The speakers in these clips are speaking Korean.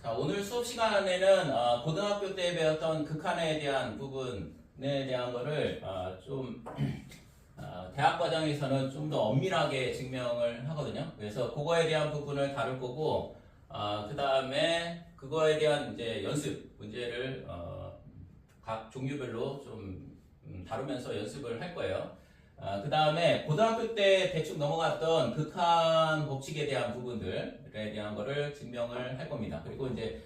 자, 오늘 수업 시간에는 고등학교 때 배웠던 극한에 대한 부분에 대한 거를 대학 과정에서는 좀 더 엄밀하게 증명을 하거든요. 그래서 그거에 대한 부분을 다룰 거고, 그 다음에 그거에 대한 이제 연습 문제를 각 종류별로 좀 다루면서 연습을 할 거예요. 그 다음에 고등학교 때 대충 넘어갔던 극한 법칙에 대한 부분들에 대한 거를 증명을 할 겁니다. 그리고 이제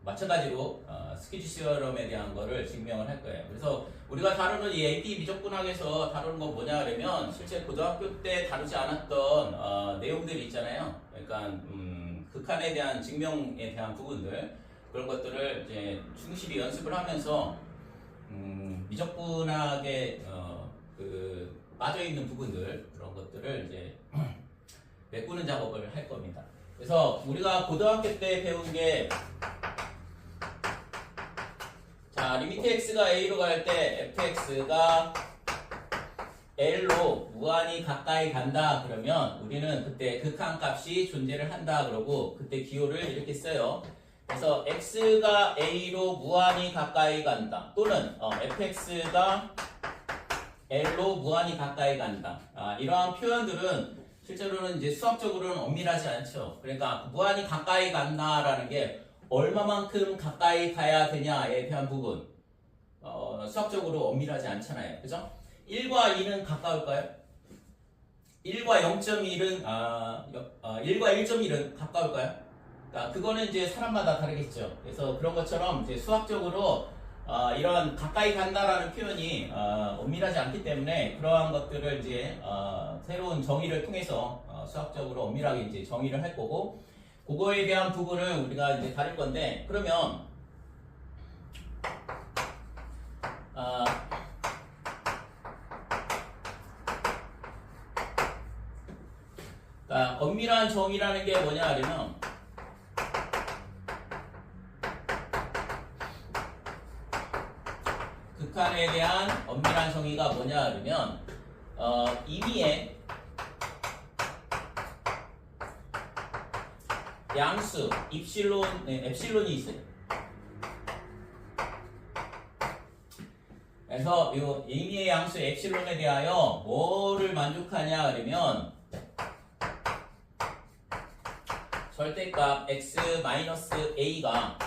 마찬가지로 스퀴즈 시어럼에 대한 거를 증명을 할 거예요. 그래서 우리가 다루는 이 AP 미적분학에서 다루는 건 뭐냐 그러면 실제 고등학교 때 다루지 않았던 내용들이 있잖아요. 그러니까 극한에 대한 증명에 대한 부분들, 그런 것들을 이제 충실히 연습을 하면서 미적분학에 빠져있는 부분들, 그런 것들을 이제 메꾸는 작업을 할 겁니다. 그래서 우리가 고등학교 때 배운 게, 자, 리미트 x가 a로 갈 때 fx가 l로 무한히 가까이 간다 그러면 우리는 그때 극한값이 존재를 한다 그러고, 그때 기호를 이렇게 써요. 그래서 x가 a로 무한히 가까이 간다, 또는 fx가 l로 무한히 가까이 간다. 이러한 표현들은 실제로는 이제 수학적으로는 엄밀하지 않죠. 그러니까 무한히 가까이 간다라는 게 얼마만큼 가까이 가야 되냐에 대한 부분, 수학적으로 엄밀하지 않잖아요. 그죠? 1과 2는 가까울까요? 1과 0.1은 1과 1.1은 가까울까요? 그러니까 그거는 이제 사람마다 다르겠죠. 그래서 그런 것처럼 이제 수학적으로 이런 가까이 간다라는 표현이 엄밀하지 않기 때문에 그러한 것들을 이제 새로운 정의를 통해서 수학적으로 엄밀하게 이제 정의를 할 거고, 그거에 대한 부분을 우리가 이제 다룰 건데, 그러면 그러니까 엄밀한 정의라는 게 뭐냐 하면, 극한에 대한 엄밀한 정의가 뭐냐 하면 임의의 양수 엡실론이 있어요. 그래서 이 임의의 양수 엡실론에 대하여 뭐를 만족하냐 그러면 절대값 x-a가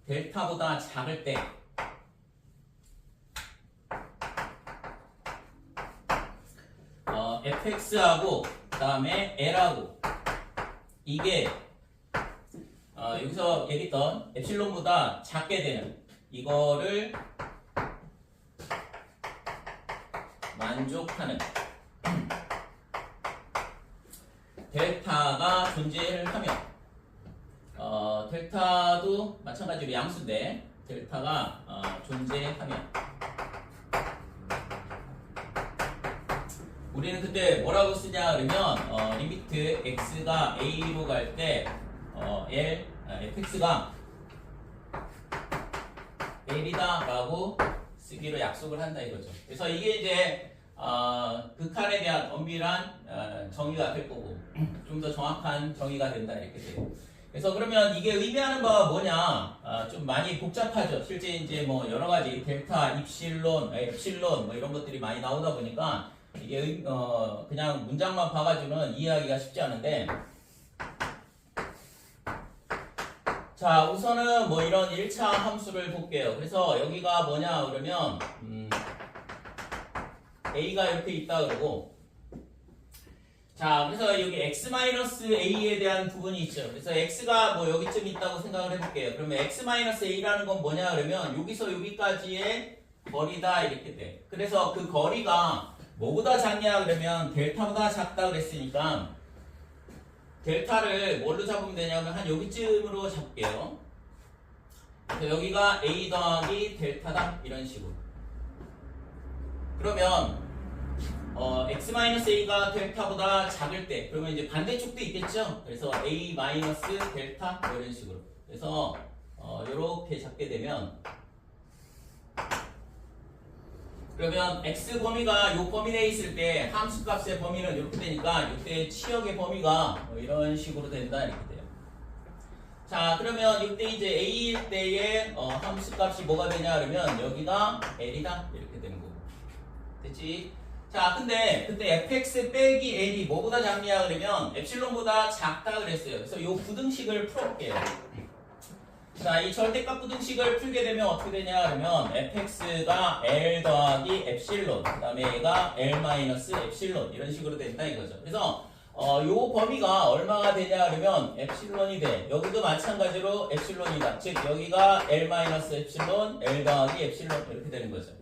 델타보다 작을 때 fx하고 그 다음에 l하고 이게 여기서 얘기했던 엡실론보다 작게 되는 이거를 만족하는 델타가 존재를 하며, 델타도 마찬가지로 양수인데 델타가 존재하며, 우리는 그때 뭐라고 쓰냐 그러면 리미트 x가 a로 갈 때 fx가 l이다 라고 쓰기로 약속을 한다 이거죠. 그래서 이게 이제 극한에 대한 엄밀한 정의가 될 거고, 좀 더 정확한 정의가 된다 이렇게 돼요. 그래서 그러면 이게 의미하는 바가 뭐냐, 좀 많이 복잡하죠. 실제 이제 뭐 여러 가지 델타, 입실론, 엡실론 뭐 이런 것들이 많이 나오다 보니까 이게 그냥 문장만 봐가지고는 이해하기가 쉽지 않은데, 자, 우선은 뭐 이런 1차 함수를 볼게요. 그래서 여기가 뭐냐 그러면 a가 이렇게 있다 그러고, 자, 그래서 여기 x-a에 대한 부분이 있죠. 그래서 x가 뭐 여기쯤 있다고 생각을 해볼게요. 그러면 x-a라는 건 뭐냐 그러면 여기서 여기까지의 거리다 이렇게 돼. 그래서 그 거리가 뭐보다 작냐 그러면 델타보다 작다 그랬으니까 델타를 뭘로 잡으면 되냐면 한 여기쯤으로 잡을게요. 그래서 여기가 a 더하기 델타다 이런 식으로. 그러면 x-a가 델타보다 작을 때, 그러면 이제 반대쪽도 있겠죠. 그래서 a 델타 뭐 이런 식으로. 그래서 이렇게 잡게 되면, 그러면 x 범위가 요 범위 내에 있을 때 함수 값의 범위는 이렇게 되니까 이때 치역의 범위가 뭐 이런 식으로 된다 이렇게 돼요. 자, 그러면 이때 이제 A일 때의 함수 값이 뭐가 되냐 그러면 여기가 L이다 이렇게 되는 거고. 됐지? 자, 근데 그때 fx 빼기 L이 뭐보다 작냐 그러면 엡실론보다 작다 그랬어요. 그래서 이 부등식을 풀어볼게요. 자, 이 절대값 부등식을 풀게 되면 어떻게 되냐 그러면 fx가 L 더하기 엡실론, 그 다음에 얘가 L 마이너스 엡실론 이런 식으로 된다 이거죠. 그래서 요 범위가 얼마가 되냐 그러면 엡실론이 돼. 여기도 마찬가지로 엡실론이다. 즉 여기가 L 마이너스 엡실론, L 더하기 엡실론 이렇게 되는 거죠.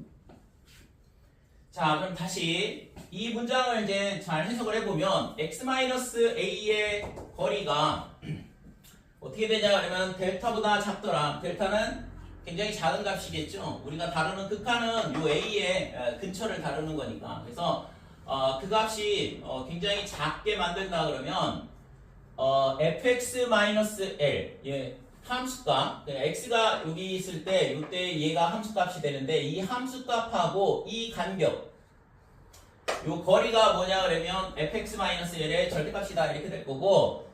자, 그럼 다시 이 문장을 이제 잘 해석을 해보면 x-a의 거리가 어떻게 되냐 그러면 델타보다 작더라. 델타는 굉장히 작은 값이겠죠. 우리가 다루는 극한은 요 a의 근처를 다루는 거니까. 그래서 그 값이 굉장히 작게 만든다 그러면 fx-l 예, 함수값 x가 여기 있을 때 이때 얘가 함수값이 되는데 이 함수값하고 이 간격 요 거리가 뭐냐 그러면 fx-l의 절대값이다 이렇게 될 거고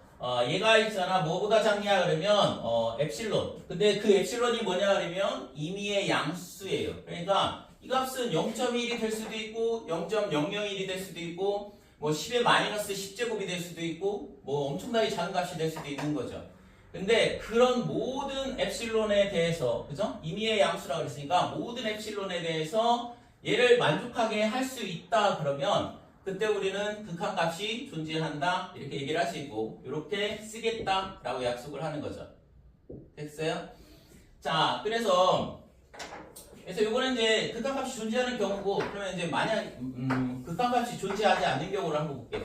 얘가 있잖아 뭐보다 작냐 그러면 엡실론. 근데 그 엡실론이 뭐냐 그러면 임의의 양수예요. 그러니까 이 값은 0.1이 될 수도 있고 0.001이 될 수도 있고 뭐 10의 마이너스 10제곱이 될 수도 있고 뭐 엄청나게 작은 값이 될 수도 있는 거죠. 근데 그런 모든 엡실론에 대해서 그죠? 임의의 양수라고 그랬으니까 모든 엡실론에 대해서 얘를 만족하게 할 수 있다 그러면 그때 우리는 극한값이 존재한다 이렇게 얘기를 할 수 있고 이렇게 쓰겠다라고 약속을 하는 거죠. 됐어요? 자, 그래서 요거는 이제 극한값이 존재하는 경우고 그러면 이제 만약 극한값이 존재하지 않는 경우를 한번 볼게요.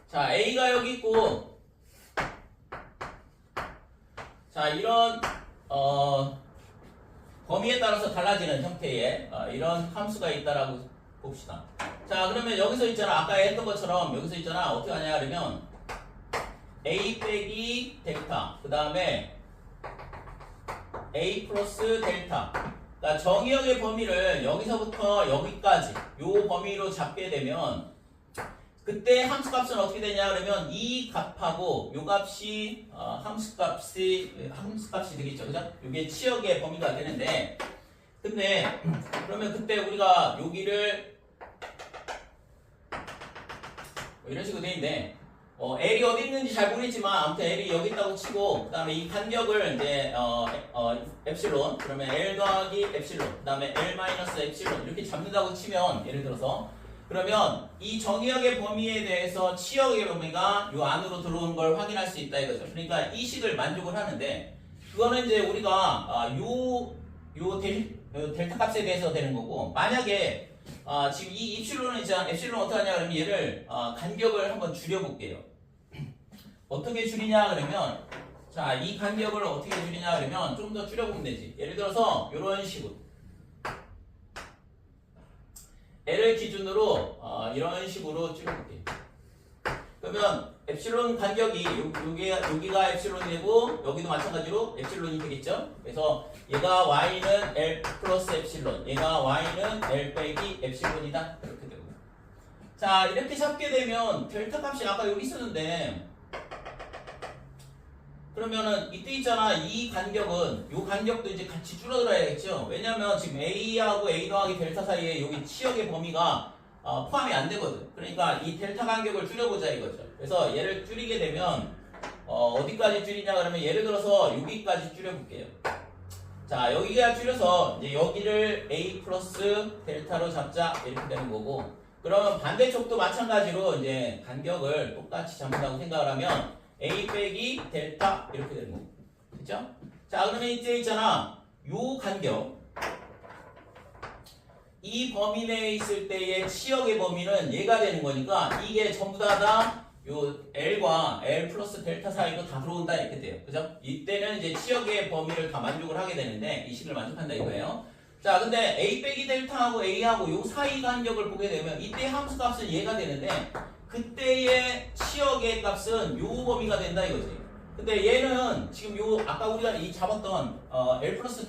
자, A가 여기 있고 자, 이런 범위에 따라서 달라지는 형태의 이런 함수가 있다라고 봅시다. 자, 그러면 여기서 있잖아. 아까 했던 것처럼 여기서 있잖아. 어떻게 하냐 그러면 A 빼기 델타 그 다음에 A 플러스 델타 그러니까 정의역의 범위를 여기서부터 여기까지 요 범위로 잡게 되면 그때 함수값은 어떻게 되냐 그러면 이 값하고 요 값이 함수값이 되겠죠. 그죠? 요게 치역의 범위가 되는데 근데 그러면 그때 우리가 여기를 이런 식으로 돼 있는데 L이 어디 있는지 잘 모르겠지만 아무튼 L이 여기 있다고 치고 그 다음에 이 간격을 이제 엡실론 그러면 L 더하기 엡실론 그 다음에 L 마이너스 엡실론 이렇게 잡는다고 치면 예를 들어서 그러면 이 정의역의 범위에 대해서 치역의 범위가 요 안으로 들어오는 걸 확인할 수 있다 이거죠. 그러니까 이 식을 만족을 하는데 그거는 이제 우리가 델타 값에 대해서 되는 거고 만약에 지금 이 입실론은 있잖아. 엡실론 어떻게 하냐 그러면 얘를 간격을 한번 줄여볼게요. 어떻게 줄이냐 그러면 자, 이 간격을 어떻게 줄이냐 그러면 좀 더 줄여보면 되지. 예를 들어서 이런 식으로 L을 기준으로 이런 식으로 줄여볼게요. 그러면 엡실론 간격이 여기가 엡실론이 되고 여기도 마찬가지로 엡실론이 되겠죠. 그래서 얘가 y는 L 플러스 엡실론 얘가 y는 L 빼기 엡실론이다 이렇게 되고 자 이렇게 잡게 되면 델타 값이 아까 여기 있었는데 그러면은 이때 있잖아 이 간격은 요 간격도 이제 같이 줄어들어야겠죠. 왜냐면 지금 A하고 A 더하기 델타 사이에 여기 치역의 범위가 포함이 안 되거든. 그러니까 이 델타 간격을 줄여보자 이거죠. 그래서 얘를 줄이게 되면 어디까지 줄이냐 그러면 예를 들어서 여기까지 줄여볼게요. 자 여기가 줄여서 이제 여기를 A 플러스 델타로 잡자 이렇게 되는 거고 그러면 반대쪽도 마찬가지로 이제 간격을 똑같이 잡는다고 생각을 하면 A 빼기 델타 이렇게 되는 거고 그렇죠? 자 그러면 이제 있잖아 요 간격 이 범위 내에 있을 때의 치역의 범위는 얘가 되는 거니까 이게 전부 다 요 L과 L 플러스 델타 사이로 다 들어온다 이렇게 돼요. 그죠? 이때는 이제 치역의 범위를 다 만족을 하게 되는데 이 식을 만족한다 이거예요. 자 근데 A 빼기 델타하고 A하고 요 사이 간격을 보게 되면 이때 함수 값은 얘가 되는데 그때의 치역의 값은 요 범위가 된다 이거지. 근데 얘는 지금 요 아까 우리가 이 잡았던 L 플러스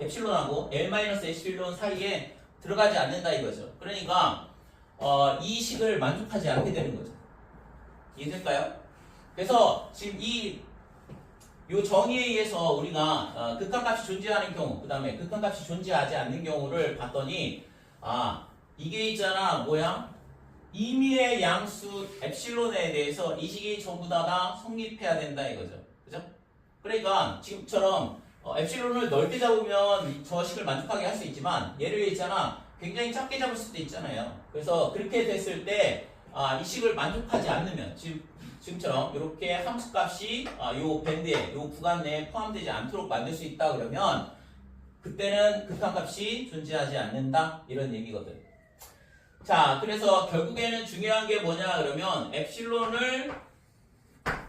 엡실론하고 L 마이너스 엡실론 사이에 들어가지 않는다 이거죠. 그러니까 이 식을 만족하지 않게 되는 거죠. 이해될까요? 그래서 지금 요 정의에 의해서 우리가 극한값이 존재하는 경우, 그 다음에 극한값이 존재하지 않는 경우를 봤더니 이게 있잖아 뭐야? 임의의 양수 엡실론에 대해서 이 식이 전부 다 성립해야 된다 이거죠. 그죠? 그러니까 지금처럼 엡실론을 넓게 잡으면 저 식을 만족하게 할 수 있지만 얘를 있잖아 굉장히 작게 잡을 수도 있잖아요. 그래서 그렇게 됐을 때 이 식을 만족하지 않으면 지금처럼 이렇게 함수값이 요 밴드에 요 구간 내에 포함되지 않도록 만들 수 있다 그러면 그때는 극한값이 존재하지 않는다 이런 얘기거든. 자, 그래서 결국에는 중요한 게 뭐냐 그러면 엡실론을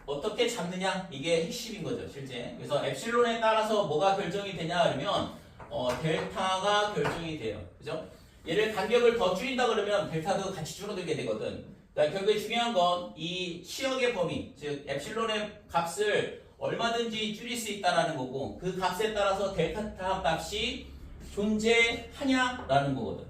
어떻게 잡느냐 이게 핵심인 거죠 실제. 그래서 엡실론에 따라서 뭐가 결정이 되냐 그러면 델타가 결정이 돼요. 그죠? 얘를 간격을 더 줄인다 그러면 델타도 같이 줄어들게 되거든. 그러니까 결국에 중요한 건 이 치역의 범위, 즉 엡실론의 값을 얼마든지 줄일 수 있다라는 거고 그 값에 따라서 델타 값이 존재하냐라는 거거든.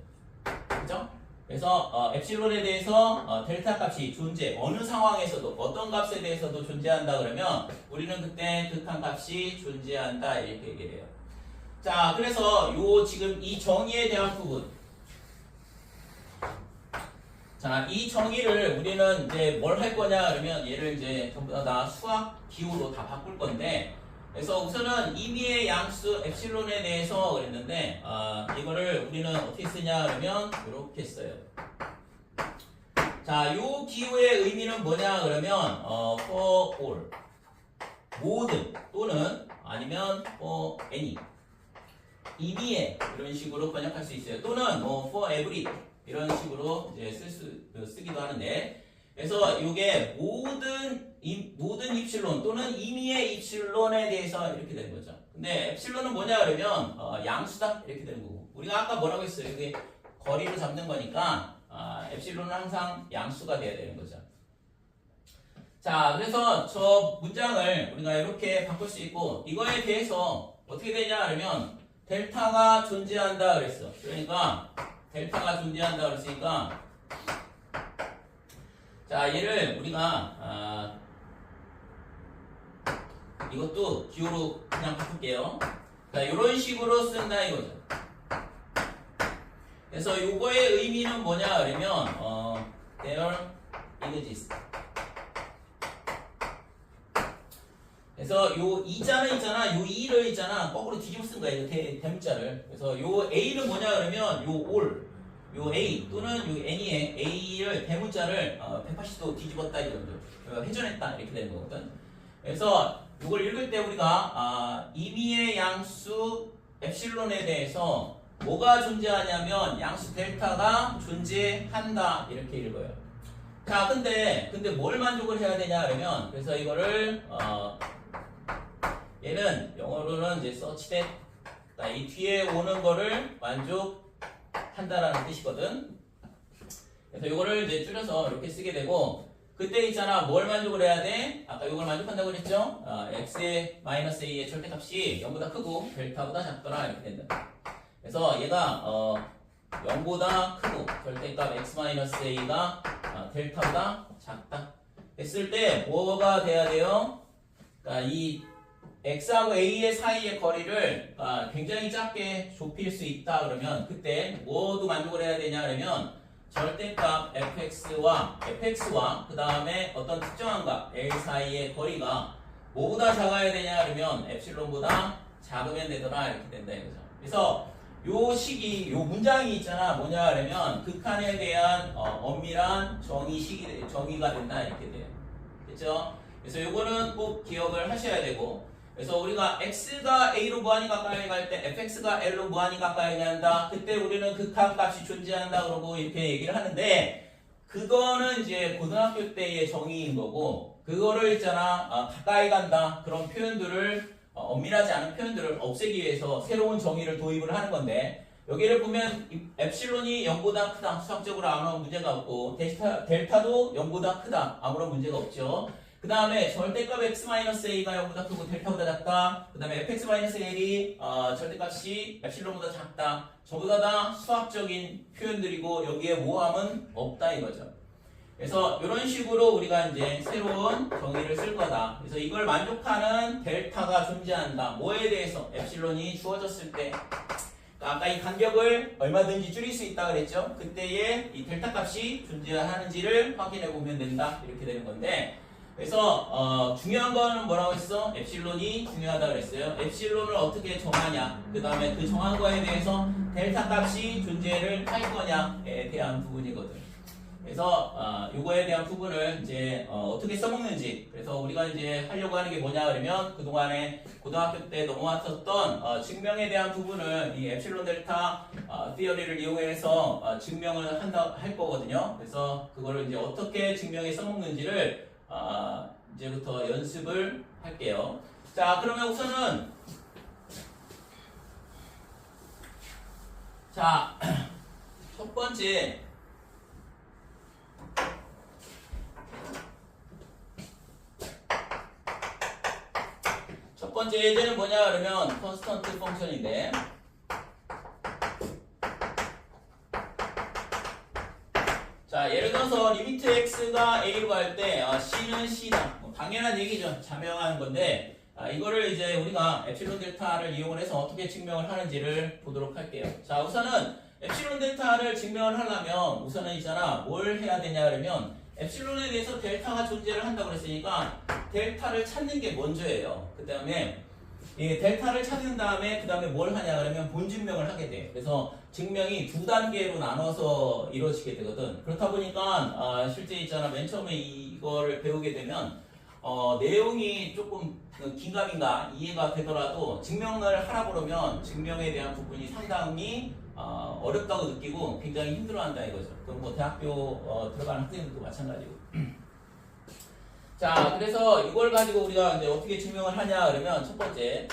그죠? 그래서 엡실론에 대해서 델타 값이 어느 상황에서도 어떤 값에 대해서도 존재한다 그러면 우리는 그때 극한 값이 존재한다 이렇게 얘기를 해요. 자, 그래서 지금 이 정의에 대한 부분. 자, 이 정의를 우리는 이제 뭘 할 거냐 그러면 얘를 이제 전부 다 수학 기호로 다 바꿀 건데 그래서 우선은 임의의 양수 엡실론에 대해서 그랬는데 이거를 우리는 어떻게 쓰냐 그러면 이렇게 써요. 자, 요 기호의 의미는 뭐냐 그러면 for all 모든 또는 아니면 for any 임의의 이런 식으로 번역할 수 있어요. 또는 for every 이런 식으로 이제 쓰기도 하는데 그래서 이게 모든 입실론 또는 임의의 입실론에 대해서 이렇게 되는 거죠. 근데 엡실론은 뭐냐 그러면 양수다 이렇게 되는 거고 우리가 아까 뭐라고 했어요? 이게 거리로 잡는 거니까 엡실론은 항상 양수가 돼야 되는 거죠. 자, 그래서 저 문장을 우리가 이렇게 바꿀 수 있고 이거에 대해서 어떻게 되냐 그러면 델타가 존재한다 그랬어. 그러니까 델타가 존재한다 그랬으니까 자, 얘를 우리가 이것도 기호로 그냥 바꿀게요. 자, 이런 식으로 쓴다 이거죠. 그래서 요거의 의미는 뭐냐 그러면 there exists. 그래서 요 이자는 있잖아, 요 이를 있잖아 거꾸로 뒤집어 쓴 거야, 이거 대문자를. 그래서 요 a는 뭐냐 그러면 요 all, 요 a 또는 요 any의 a를 대문자를 180도 뒤집었다 이거죠. 회전했다 이렇게 되는 거거든. 그래서 이걸 읽을 때 우리가 임의의 양수 엡실론에 대해서 뭐가 존재하냐면 양수 델타가 존재한다 이렇게 읽어요. 자, 근데 뭘 만족을 해야 되냐 그러면 그래서 이거를 얘는 영어로는 이제 such that 이 뒤에 오는 거를 만족한다라는 뜻이거든. 그래서 이거를 이제 줄여서 이렇게 쓰게 되고 그때 있잖아 뭘 만족을 해야 돼? 아까 이걸 만족한다고 그랬죠? x의 마이너스 a의 절대값이 0보다 크고 델타보다 작더라 이렇게 된다. 그래서 얘가 0보다 크고 절대값 x 마이너스 a가 델타보다 작다 했을 때 뭐가 돼야 돼요? 그러니까 이 x하고 a의 사이의 거리를 굉장히 작게 좁힐 수 있다 그러면 그때 뭐도 만족을 해야 되냐 그러면 절대값 fx와 그 다음에 어떤 특정한 값 l 사이의 거리가 뭐보다 작아야 되냐 그러면 엡실론보다 작으면 되더라 이렇게 된다 이거죠. 그래서 요 문장이 있잖아 뭐냐 그러면 극한에 대한 엄밀한 정의가 된다 이렇게 돼요. 됐죠? 그래서 요거는 꼭 기억을 하셔야 되고 그래서 우리가 x가 a로 무한히 가까이 갈 때 fx가 l로 무한히 가까이 간다. 그때 우리는 극한 값이 존재한다 그러고 이렇게 얘기를 하는데 그거는 이제 고등학교 때의 정의인 거고 그거를 있잖아 가까이 간다 그런 표현들을 엄밀하지 않은 표현들을 없애기 위해서 새로운 정의를 도입을 하는 건데 여기를 보면 엡실론이 0보다 크다 수학적으로 아무런 문제가 없고 델타도 0보다 크다 아무런 문제가 없죠. 그 다음에 절대값 x-a가 0보다 크고 델타보다 작다. 그 다음에 fx-l이 절대값이 엡실론보다 작다. 저보다 다 수학적인 표현들이고 여기에 모함은 없다 이거죠. 그래서 이런 식으로 우리가 이제 새로운 정의를 쓸 거다. 그래서 이걸 만족하는 델타가 존재한다. 뭐에 대해서? 엡실론이 주어졌을 때. 아까 이 간격을 얼마든지 줄일 수 있다 그랬죠? 그때의 이 델타 값이 존재하는지를 확인해 보면 된다. 이렇게 되는 건데. 그래서 중요한 거는 뭐라고 했어? 엡실론이 중요하다 그랬어요. 엡실론을 어떻게 정하냐? 그 다음에 그 정한 거에 대해서 델타 값이 존재를 할 거냐에 대한 부분이거든. 그래서 요거에 대한 부분을 이제 어떻게 써먹는지, 그래서 우리가 이제 하려고 하는 게 뭐냐 그러면 그동안에 고등학교 때 넘어왔었던 증명에 대한 부분을 이 엡실론 델타 티어리를 이용해서 증명을 할 거거든요. 그래서 그거를 이제 어떻게 증명에 써먹는지를 이제부터 연습을 할게요. 자, 그러면 우선은 자, 첫 번째 예제는 뭐냐 그러면 컨스턴트 펑션인데, 자 예를 들어서 리미트 x가 a로 갈 때 c는 c다. 뭐 당연한 얘기죠. 자명하는 건데 이거를 이제 우리가 엡실론 델타를 이용을 해서 어떻게 증명을 하는지를 보도록 할게요. 자 우선은 엡실론 델타를 증명을 하려면 우선은 있잖아 뭘 해야 되냐 그러면 엡실론에 대해서 델타가 존재를 한다고 그랬으니까 델타를 찾는 게 먼저예요. 그 다음에 이 델타를 찾은 다음에 그 다음에 뭘 하냐 그러면 본 증명을 하게 돼. 그래서 증명이 두 단계로 나눠서 이루어지게 되거든. 그렇다 보니까 실제 있잖아 맨 처음에 이거를 배우게 되면 내용이 조금 긴가민가 이해가 되더라도 증명을 하라 그러면 증명에 대한 부분이 상당히 어렵다고 느끼고 굉장히 힘들어한다 이거죠. 그럼 뭐 대학교 들어가는 학생들도 마찬가지고. 자, 그래서 이걸 가지고 우리가 이제 어떻게 증명을 하냐 그러면 첫 번째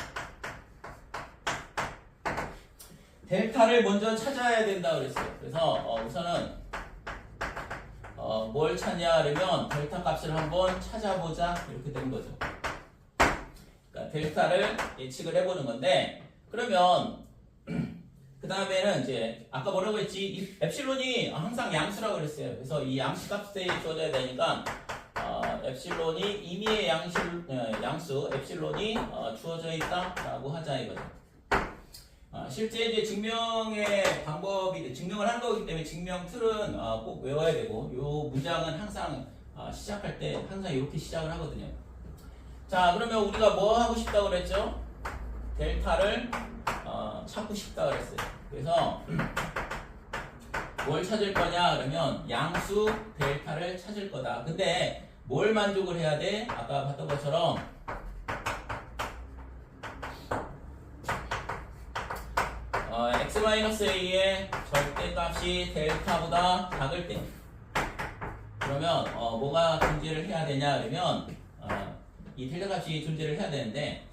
델타를 먼저 찾아야 된다 그랬어요. 그래서 우선은 뭘 찾냐 그러면 델타 값을 한번 찾아보자 이렇게 되는 거죠. 그러니까 델타를 예측을 해보는 건데 그러면 그 다음에는 이제 아까 뭐라고 했지? 이 엡실론이 항상 양수라고 그랬어요. 그래서 이 양수 값에 주어져야 되니까 엡실론이 임의의 양수 엡실론이 주어져 있다라고 하자 이거죠. 실제 이제 증명의 방법이 증명을 하는 거기 때문에 증명 틀은 꼭 외워야 되고 요 문장은 항상 시작할 때 항상 이렇게 시작을 하거든요. 자 그러면 우리가 뭐 하고 싶다고 그랬죠? 델타를 찾고 싶다 그랬어요. 그래서 뭘 찾을 거냐 그러면 양수 델타를 찾을 거다. 근데 뭘 만족을 해야 돼? 아까 봤던 것처럼 x-a의 절대값이 델타보다 작을 때 그러면 뭐가 존재를 해야 되냐 그러면 이 델타값이 존재를 해야 되는데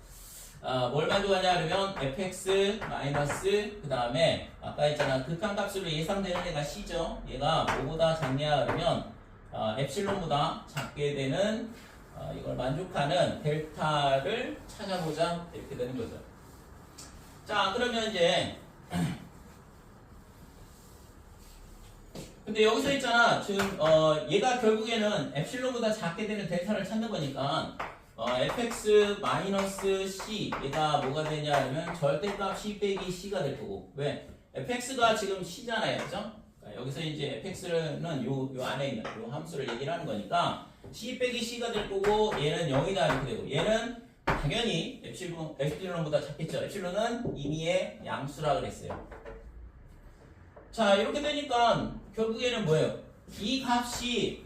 뭘 만족하냐 그러면 fx 마이너스 그 다음에 아까 있잖아 극한값으로 예상되는 애가 c죠. 얘가 뭐보다 작냐 그러면 엡실론보다 작게 되는 이걸 만족하는 델타를 찾아보자 이렇게 되는 거죠. 자 그러면 이제 근데 여기서 있잖아 지금 얘가 결국에는 엡실론보다 작게 되는 델타를 찾는 거니까 fx 마이너스 c 얘가 뭐가 되냐 하면 절대값 c 빼기 c가 될 거고 왜? fx가 지금 c잖아요 그죠? 여기서 이제 fx는 요 안에 있는 요 함수를 얘기를 하는 거니까 c 빼기 c가 될 거고 얘는 0이다 이렇게 되고 얘는 당연히 엡실론보다 작겠죠. 엡실론은 임의의 양수라 그랬어요. 자 이렇게 되니까 결국에는 뭐예요? 이 값이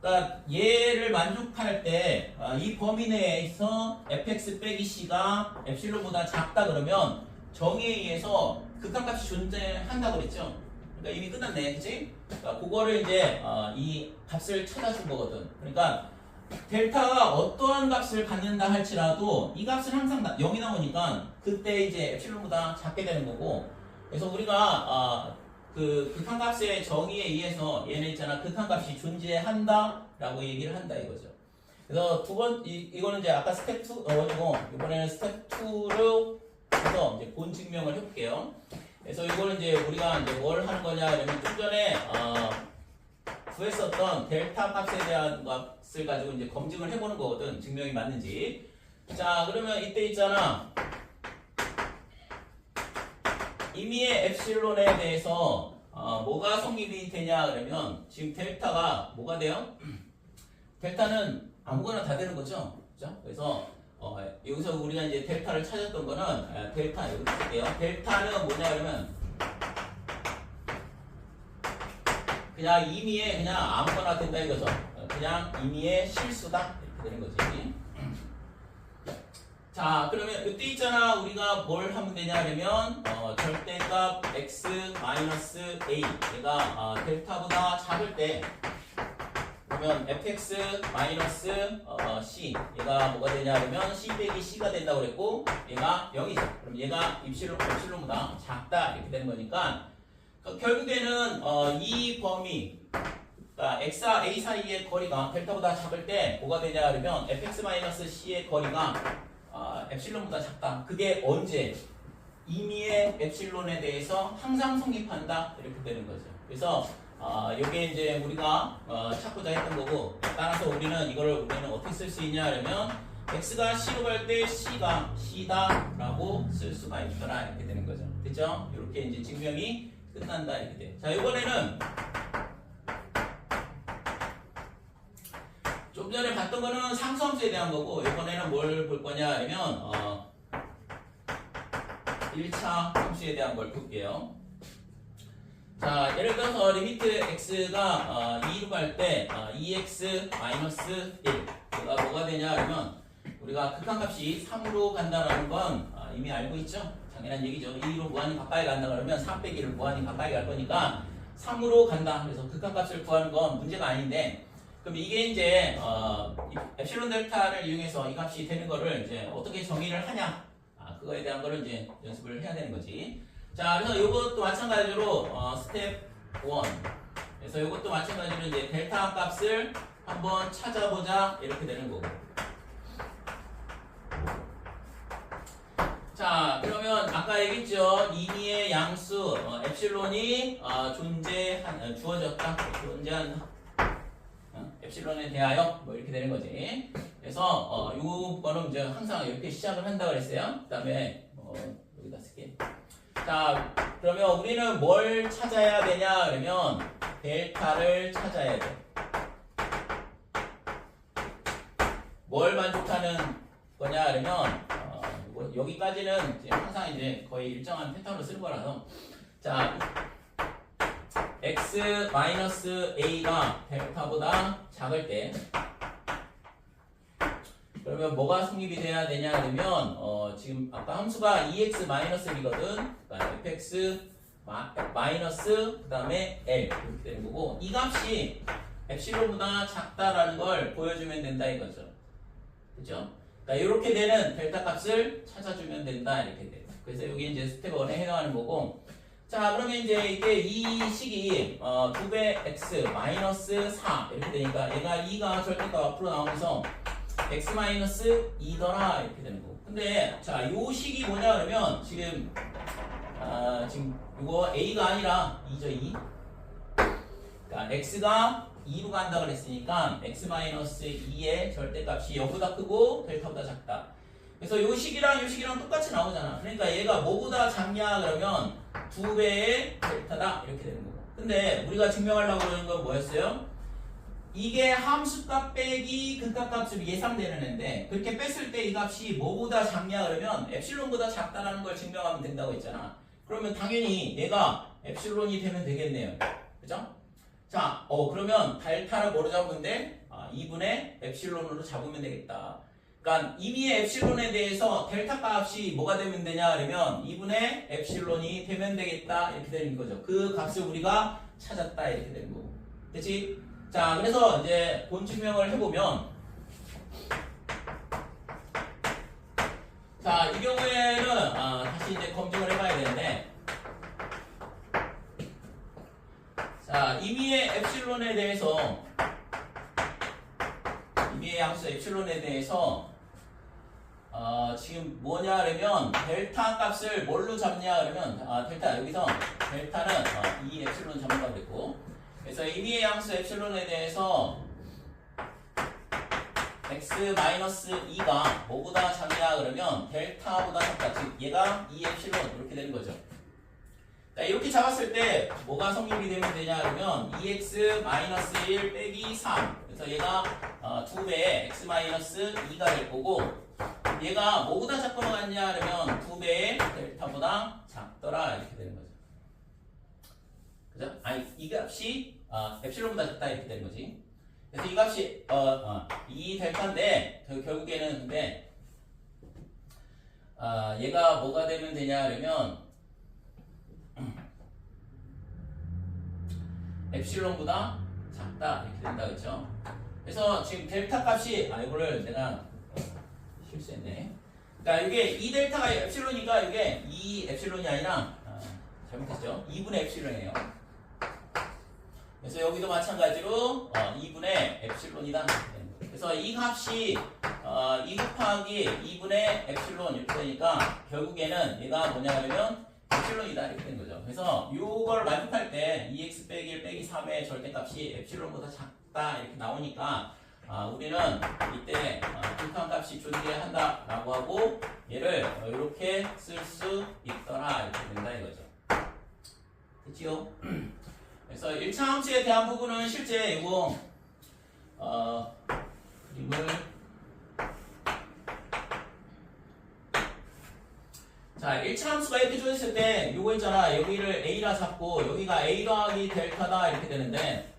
그러니까 얘를 만족할 때 이 범위 내에서 fx 빼기 c가 엡실론보다 작다 그러면 정의에 의해서 극한값이 존재한다고 그랬죠. 그러니까 이미 끝났네, 그치? 그러니까 그거를 이제 이 값을 찾아준 거거든. 그러니까 델타가 어떠한 값을 갖는다 할지라도 이 값은 항상 0이 나오니까 그때 이제 엡실론보다 작게 되는 거고. 그래서 우리가 그 극한값의 정의에 의해서 얘는 있잖아 극한값이 존재한다라고 얘기를 한다 이거죠. 그래서 이거는 이제 아까 스텝 2원이고 이번에는 스텝 2로 해서 이제 본 증명을 해볼게요. 그래서 이거는 이제 우리가 이제 뭘 하는 거냐 그러면 좀 전에 구했었던 델타 값에 대한 값을 가지고 이제 검증을 해보는 거거든. 증명이 맞는지. 자, 그러면 이때 있잖아. 임의의 엡실론에 대해서 뭐가 성립이 되냐 그러면 지금 델타가 뭐가 돼요? 델타는 아무거나 다 되는 거죠. 그죠? 그래서 여기서 우리가 이제 델타를 찾았던 거는 델타 여기 쓸게요. 델타는 뭐냐 그러면 그냥 임의의 그냥 아무거나 된다 이거죠. 그냥 임의의 실수다 이렇게 되는 거지. 자, 그러면 이때 있잖아. 우리가 뭘 하면 되냐 그러면 절대값 x-a 얘가 델타보다 작을 때 그러면 fx-c 얘가 뭐가 되냐 그러면 c 빼기 c가 된다고 그랬고 얘가 0이죠. 그럼 얘가 엡실론보다 작다 이렇게 되는 거니까 결국에는 이 범위 그러니까 x와 a 사이의 거리가 델타보다 작을 때 뭐가 되냐 그러면 fx-c의 거리가 엡실론보다 작다. 그게 언제? 임의의 엡실론에 대해서 항상 성립한다 이렇게 되는 거죠. 그래서 이게 이제 우리가 찾고자 했던 거고 따라서 우리는 어떻게 쓸 수 있냐 그러면 x가 c로 갈 때 c가 c다라고 쓸 수가 있더라 이렇게 되는 거죠. 됐죠? 이렇게 이제 증명이 끝난다 이렇게 돼. 자, 이번에는 좀 전에 봤던 거는 상수함수에 대한 거고 이번에는 뭘 볼 거냐 하면 1차 함수에 대한 걸 볼게요. 자, 예를 들어서 리미트 x가 2로 갈 때 2x-1 얘가 뭐가 되냐 하면 우리가 극한값이 3으로 간다는 건 이미 알고 있죠? 당연한 얘기죠. 2로 무한히 가까이 간다 그러면 3 빼기를 무한히 가까이 갈 거니까 3으로 간다. 그래서 극한값을 구하는 건 문제가 아닌데 그럼 이게 이제 엡실론 델타를 이용해서 이 값이 되는 거를 이제 어떻게 정의를 하냐 그거에 대한 거를 이제 연습을 해야 되는 거지. 자, 그래서 이것도 마찬가지로 스텝 1 그래서 이것도 마찬가지로 이제 델타 값을 한번 찾아보자 이렇게 되는 거고. 자, 그러면 아까 얘기했죠. 임의의 양수 엡실론이 주어졌다. 존재한 엡실론에 대하여 뭐 이렇게 되는 거지. 그래서 요거는 이제 항상 이렇게 시작을 한다 그랬어요. 그다음에 여기다 쓸게. 자, 그러면 우리는 뭘 찾아야 되냐 그러면 델타를 찾아야 돼. 뭘 만족하는 거냐 그러면 여기까지는 이제 항상 이제 거의 일정한 패턴으로 쓰는 거라서 자, x-a가 델타보다 작을 때 그러면 뭐가 성립이 돼야 되냐 그러면 지금 아까 함수가 2x-1이거든. 그러니까 fx 마이너스 그다음에 l 이렇게 되는 거고 이 값이 엡실론보다 작다라는 걸 보여주면 된다 이거죠. 그죠? 그러니까 이렇게 되는 델타 값을 찾아주면 된다 이렇게 돼. 그래서 여기 이제 스텝 1에 해당하는 거고. 자, 그러면 이제 이게 이 식이 2배 x 마이너스 4 이렇게 되니까 얘가 2가 절대값 앞으로 나오면서 x 마이너스 2더라 이렇게 되는 거고. 근데 자, 요 식이 뭐냐 그러면 지금 이거 a가 아니라 2죠 2. 그러니까 x가 2로 간다 그랬으니까 x-2의 절대값이 0보다 크고 델타보다 작다. 그래서 요 식이랑 요 식이랑 똑같이 나오잖아. 그러니까 얘가 뭐보다 작냐 그러면 2배의 델타다 이렇게 되는 거고. 근데 우리가 증명하려고 하는 건 뭐였어요? 이게 함수값 빼기 극한값으로 예상되는 애인데 그렇게 뺐을 때 이 값이 뭐보다 작냐 그러면 엡실론보다 작다라는 걸 증명하면 된다고 했잖아. 그러면 당연히 얘가 엡실론이 되면 되겠네요. 그죠? 자, 그러면 델타를 뭐로 잡으면 돼? 2분의 엡실론으로 잡으면 되겠다. 그러니까 임의의 엡실론에 대해서 델타 값이 뭐가 되면 되냐 그러면 2분의 엡실론이 되면 되겠다 이렇게 되는 거죠. 그 값을 우리가 찾았다 이렇게 되는 거고. 됐지? 자, 그래서 이제 본 증명을 해보면 자, 이 경우에는 다시 이제 검증을 해봐야 되는데 자, 임의의 엡실론에 대해서 임의의 양수 엡실론에 대해서 지금 뭐냐 그러면 델타 값을 뭘로 잡냐 그러면 델타 여기서 델타는 2 엡실론 잡는다고 그랬고 그래서 임의의 양수 엡실론에 대해서 x-2가 뭐보다 작냐 그러면 델타보다 작다. 즉 얘가 2엡실론 이렇게 되는 거죠. 자, 이렇게 잡았을 때 뭐가 성립이 되면 되냐 그러면 2x-1 빼기 3. 그래서 얘가 2배의 x-2가 될 거고 얘가 뭐보다 작거나 같냐 그러면 2배의 델타보다 작더라 이렇게 되는 거죠. 그죠? 아니 이 값이 엡실론보다 작다 이렇게 되는 거지. 그래서 이 값이 이 델타인데 결국에는 근데 얘가 뭐가 되면 되냐 그러면 엡실론보다 작다 이렇게 된다 그렇죠? 그래서 지금 델타 값이 이거를 내가 실수했네. 그러니까 이게 이 델타가 엡실론이니까 이게 2 엡실론이 아니라 잘못했죠? 2분의 엡실론이에요. 그래서 여기도 마찬가지로 2분의 엡실론이다. 그래서 이 값이 2 곱하기 2분의 엡실론 이렇게 되니까 결국에는 얘가 뭐냐 하면 엡실론이다 이렇게 된 거죠. 그래서 이걸 만족할 때 2x 빼기 1 빼기 3의 절대값이 엡실론보다 작다 이렇게 나오니까 우리는 이때 극한 값이 존재한다라고 하고 얘를 이렇게 쓸 수 있더라 이렇게 된다 이거죠. 됐지요? 그래서 1차 함수에 대한 부분은 실제 이거 그림을 자 1차 함수가 이렇게 주어졌을 때 요거 있잖아 여기를 A라 잡고 여기가 A 더하기 델타다 이렇게 되는데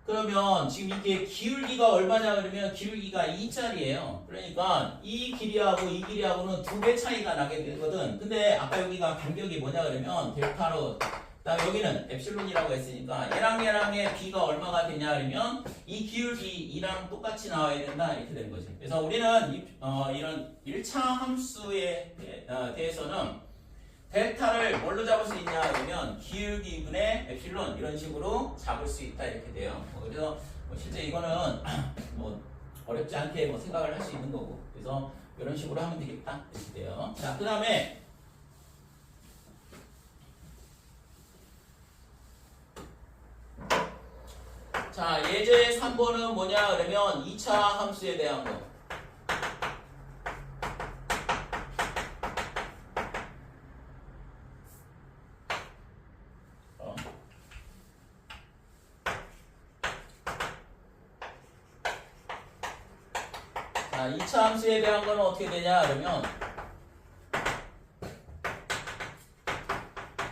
그러면 지금 이게 기울기가 얼마냐 그러면 기울기가 2짜리예요. 그러니까 이 길이하고 이 길이하고는 2배 차이가 나게 되거든. 근데 아까 여기가 간격이 뭐냐 그러면 델타로 그다음 여기는 엡실론이라고 했으니까 얘랑의 B가 얼마가 되냐 그러면 이 기울기 2랑 똑같이 나와야 된다 이렇게 되는 거지. 그래서 우리는 이런 1차 함수에 대해서는 델타를 뭘로 잡을 수 있냐 그러면 기울기 분의 엡실론 이런 식으로 잡을 수 있다 이렇게 돼요. 그래서 실제 이거는 어렵지 않게 생각을 할 수 있는 거고 그래서 이런 식으로 하면 되겠다 이렇게 돼요. 자, 그 다음에 자, 예제 3번은 뭐냐 그러면 2차 함수에 대한 거. 자, 2차 함수에 대한 거는 어떻게 되냐 그러면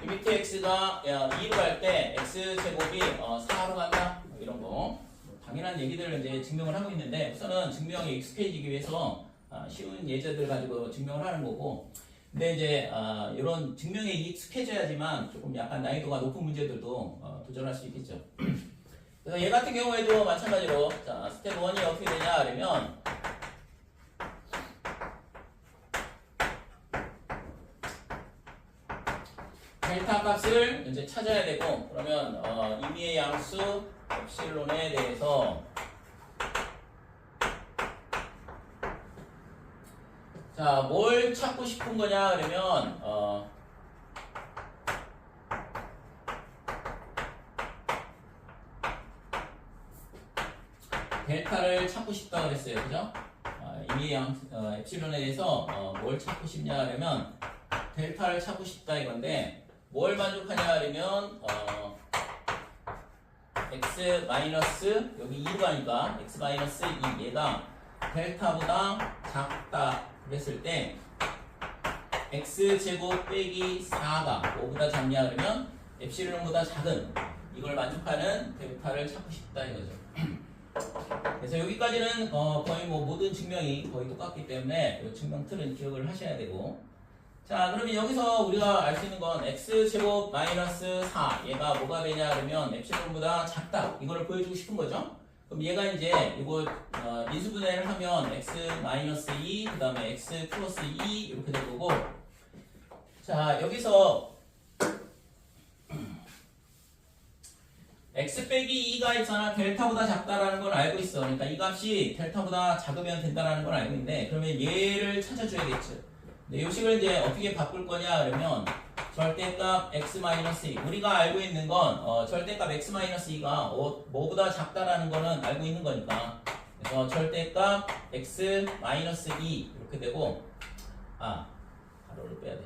이 밑에 x가 2로 갈 때 x제곱이 4로 간다 이런 거 당연한 얘기들을 이제 증명을 하고 있는데 우선은 증명에 익숙해지기 위해서 쉬운 예제들 가지고 증명을 하는 거고 근데 이제 이런 증명에 익숙해져야지만 조금 약간 난이도가 높은 문제들도 도전할 수 있겠죠. 그래서 얘 같은 경우에도 마찬가지로 자 스텝 1이 어떻게 되냐 그러면 델타 값을 이제 찾아야 되고 그러면 임의의 양수 엡실론에 대해서 자 뭘 찾고 싶은 거냐 그러면 델타를 찾고 싶다고 그랬어요. 그죠? 임의의 양수 엡실론에 대해서 뭘 찾고 싶냐 그러면 델타를 찾고 싶다 이건데 뭘 만족하냐 그러면 x 마이너스 여기 2로 가니까 x 마이너스 2 얘가 델타보다 작다 그랬을 때 x 제곱 빼기 4가 뭐보다 작냐 그러면 엡실론보다 작은 이걸 만족하는 델타를 찾고 싶다 이거죠. 그래서 여기까지는 거의 모든 증명이 거의 똑같기 때문에 이 증명 틀은 기억을 하셔야 되고 자 그러면 여기서 우리가 알 수 있는 건 x제곱 마이너스 4 얘가 뭐가 되냐 그러면 엡실론보다 작다 이거를 보여주고 싶은 거죠. 그럼 얘가 이제 이거 인수분해를 하면 x 마이너스 2 그 다음에 x 플러스 2 이렇게 될 거고 자 여기서 x 빼기 2가 있잖아 델타보다 작다라는 걸 알고 있어. 그러니까 이 값이 델타보다 작으면 된다라는 걸 알고 있는데 그러면 얘를 찾아줘야겠죠. 네, 이 식을 이제 어떻게 바꿀 거냐 그러면 절대값 x-2 우리가 알고 있는 건 절대값 x-2가 뭐보다 작다라는 거는 알고 있는 거니까 그래서 절대값 x-2 이렇게 되고 가로를 빼야 돼.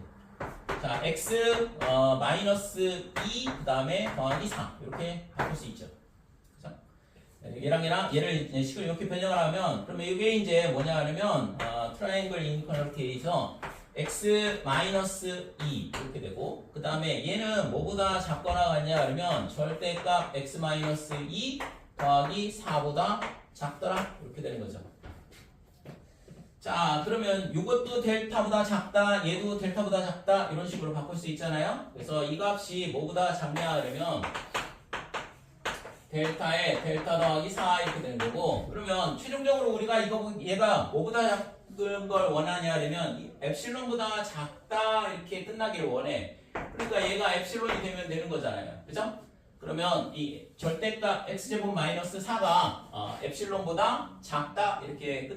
자, x 마이너스 2 그 다음에 더하기 4 이렇게 바꿀 수 있죠. 그죠? 얘랑 얘를 이제 식을 이렇게 변형을 하면 그러면 이게 이제 뭐냐 하면 트라이앵글 이니퀄리티에서 x 마이너스 2 이렇게 되고 그 다음에 얘는 뭐보다 작거나 같냐 그러면 절대값 x 마이너스 2 더하기 4보다 작더라 이렇게 되는 거죠. 자, 그러면 이것도 델타보다 작다, 얘도 델타보다 작다 이런 식으로 바꿀 수 있잖아요. 그래서 이 값이 뭐보다 작냐 그러면 델타에 델타 더하기 4 이렇게 되는 거고 그러면 최종적으로 우리가 얘가 뭐보다 작은 걸 원하냐 그러면 엡실론보다 작다 이렇게 끝나기를 원해. 그러니까 얘가 엡실론이 되는 거잖아요. 그죠? 그러면 이 절대값 x제곱 마이너스 4가 엡실론보다 작다 이렇게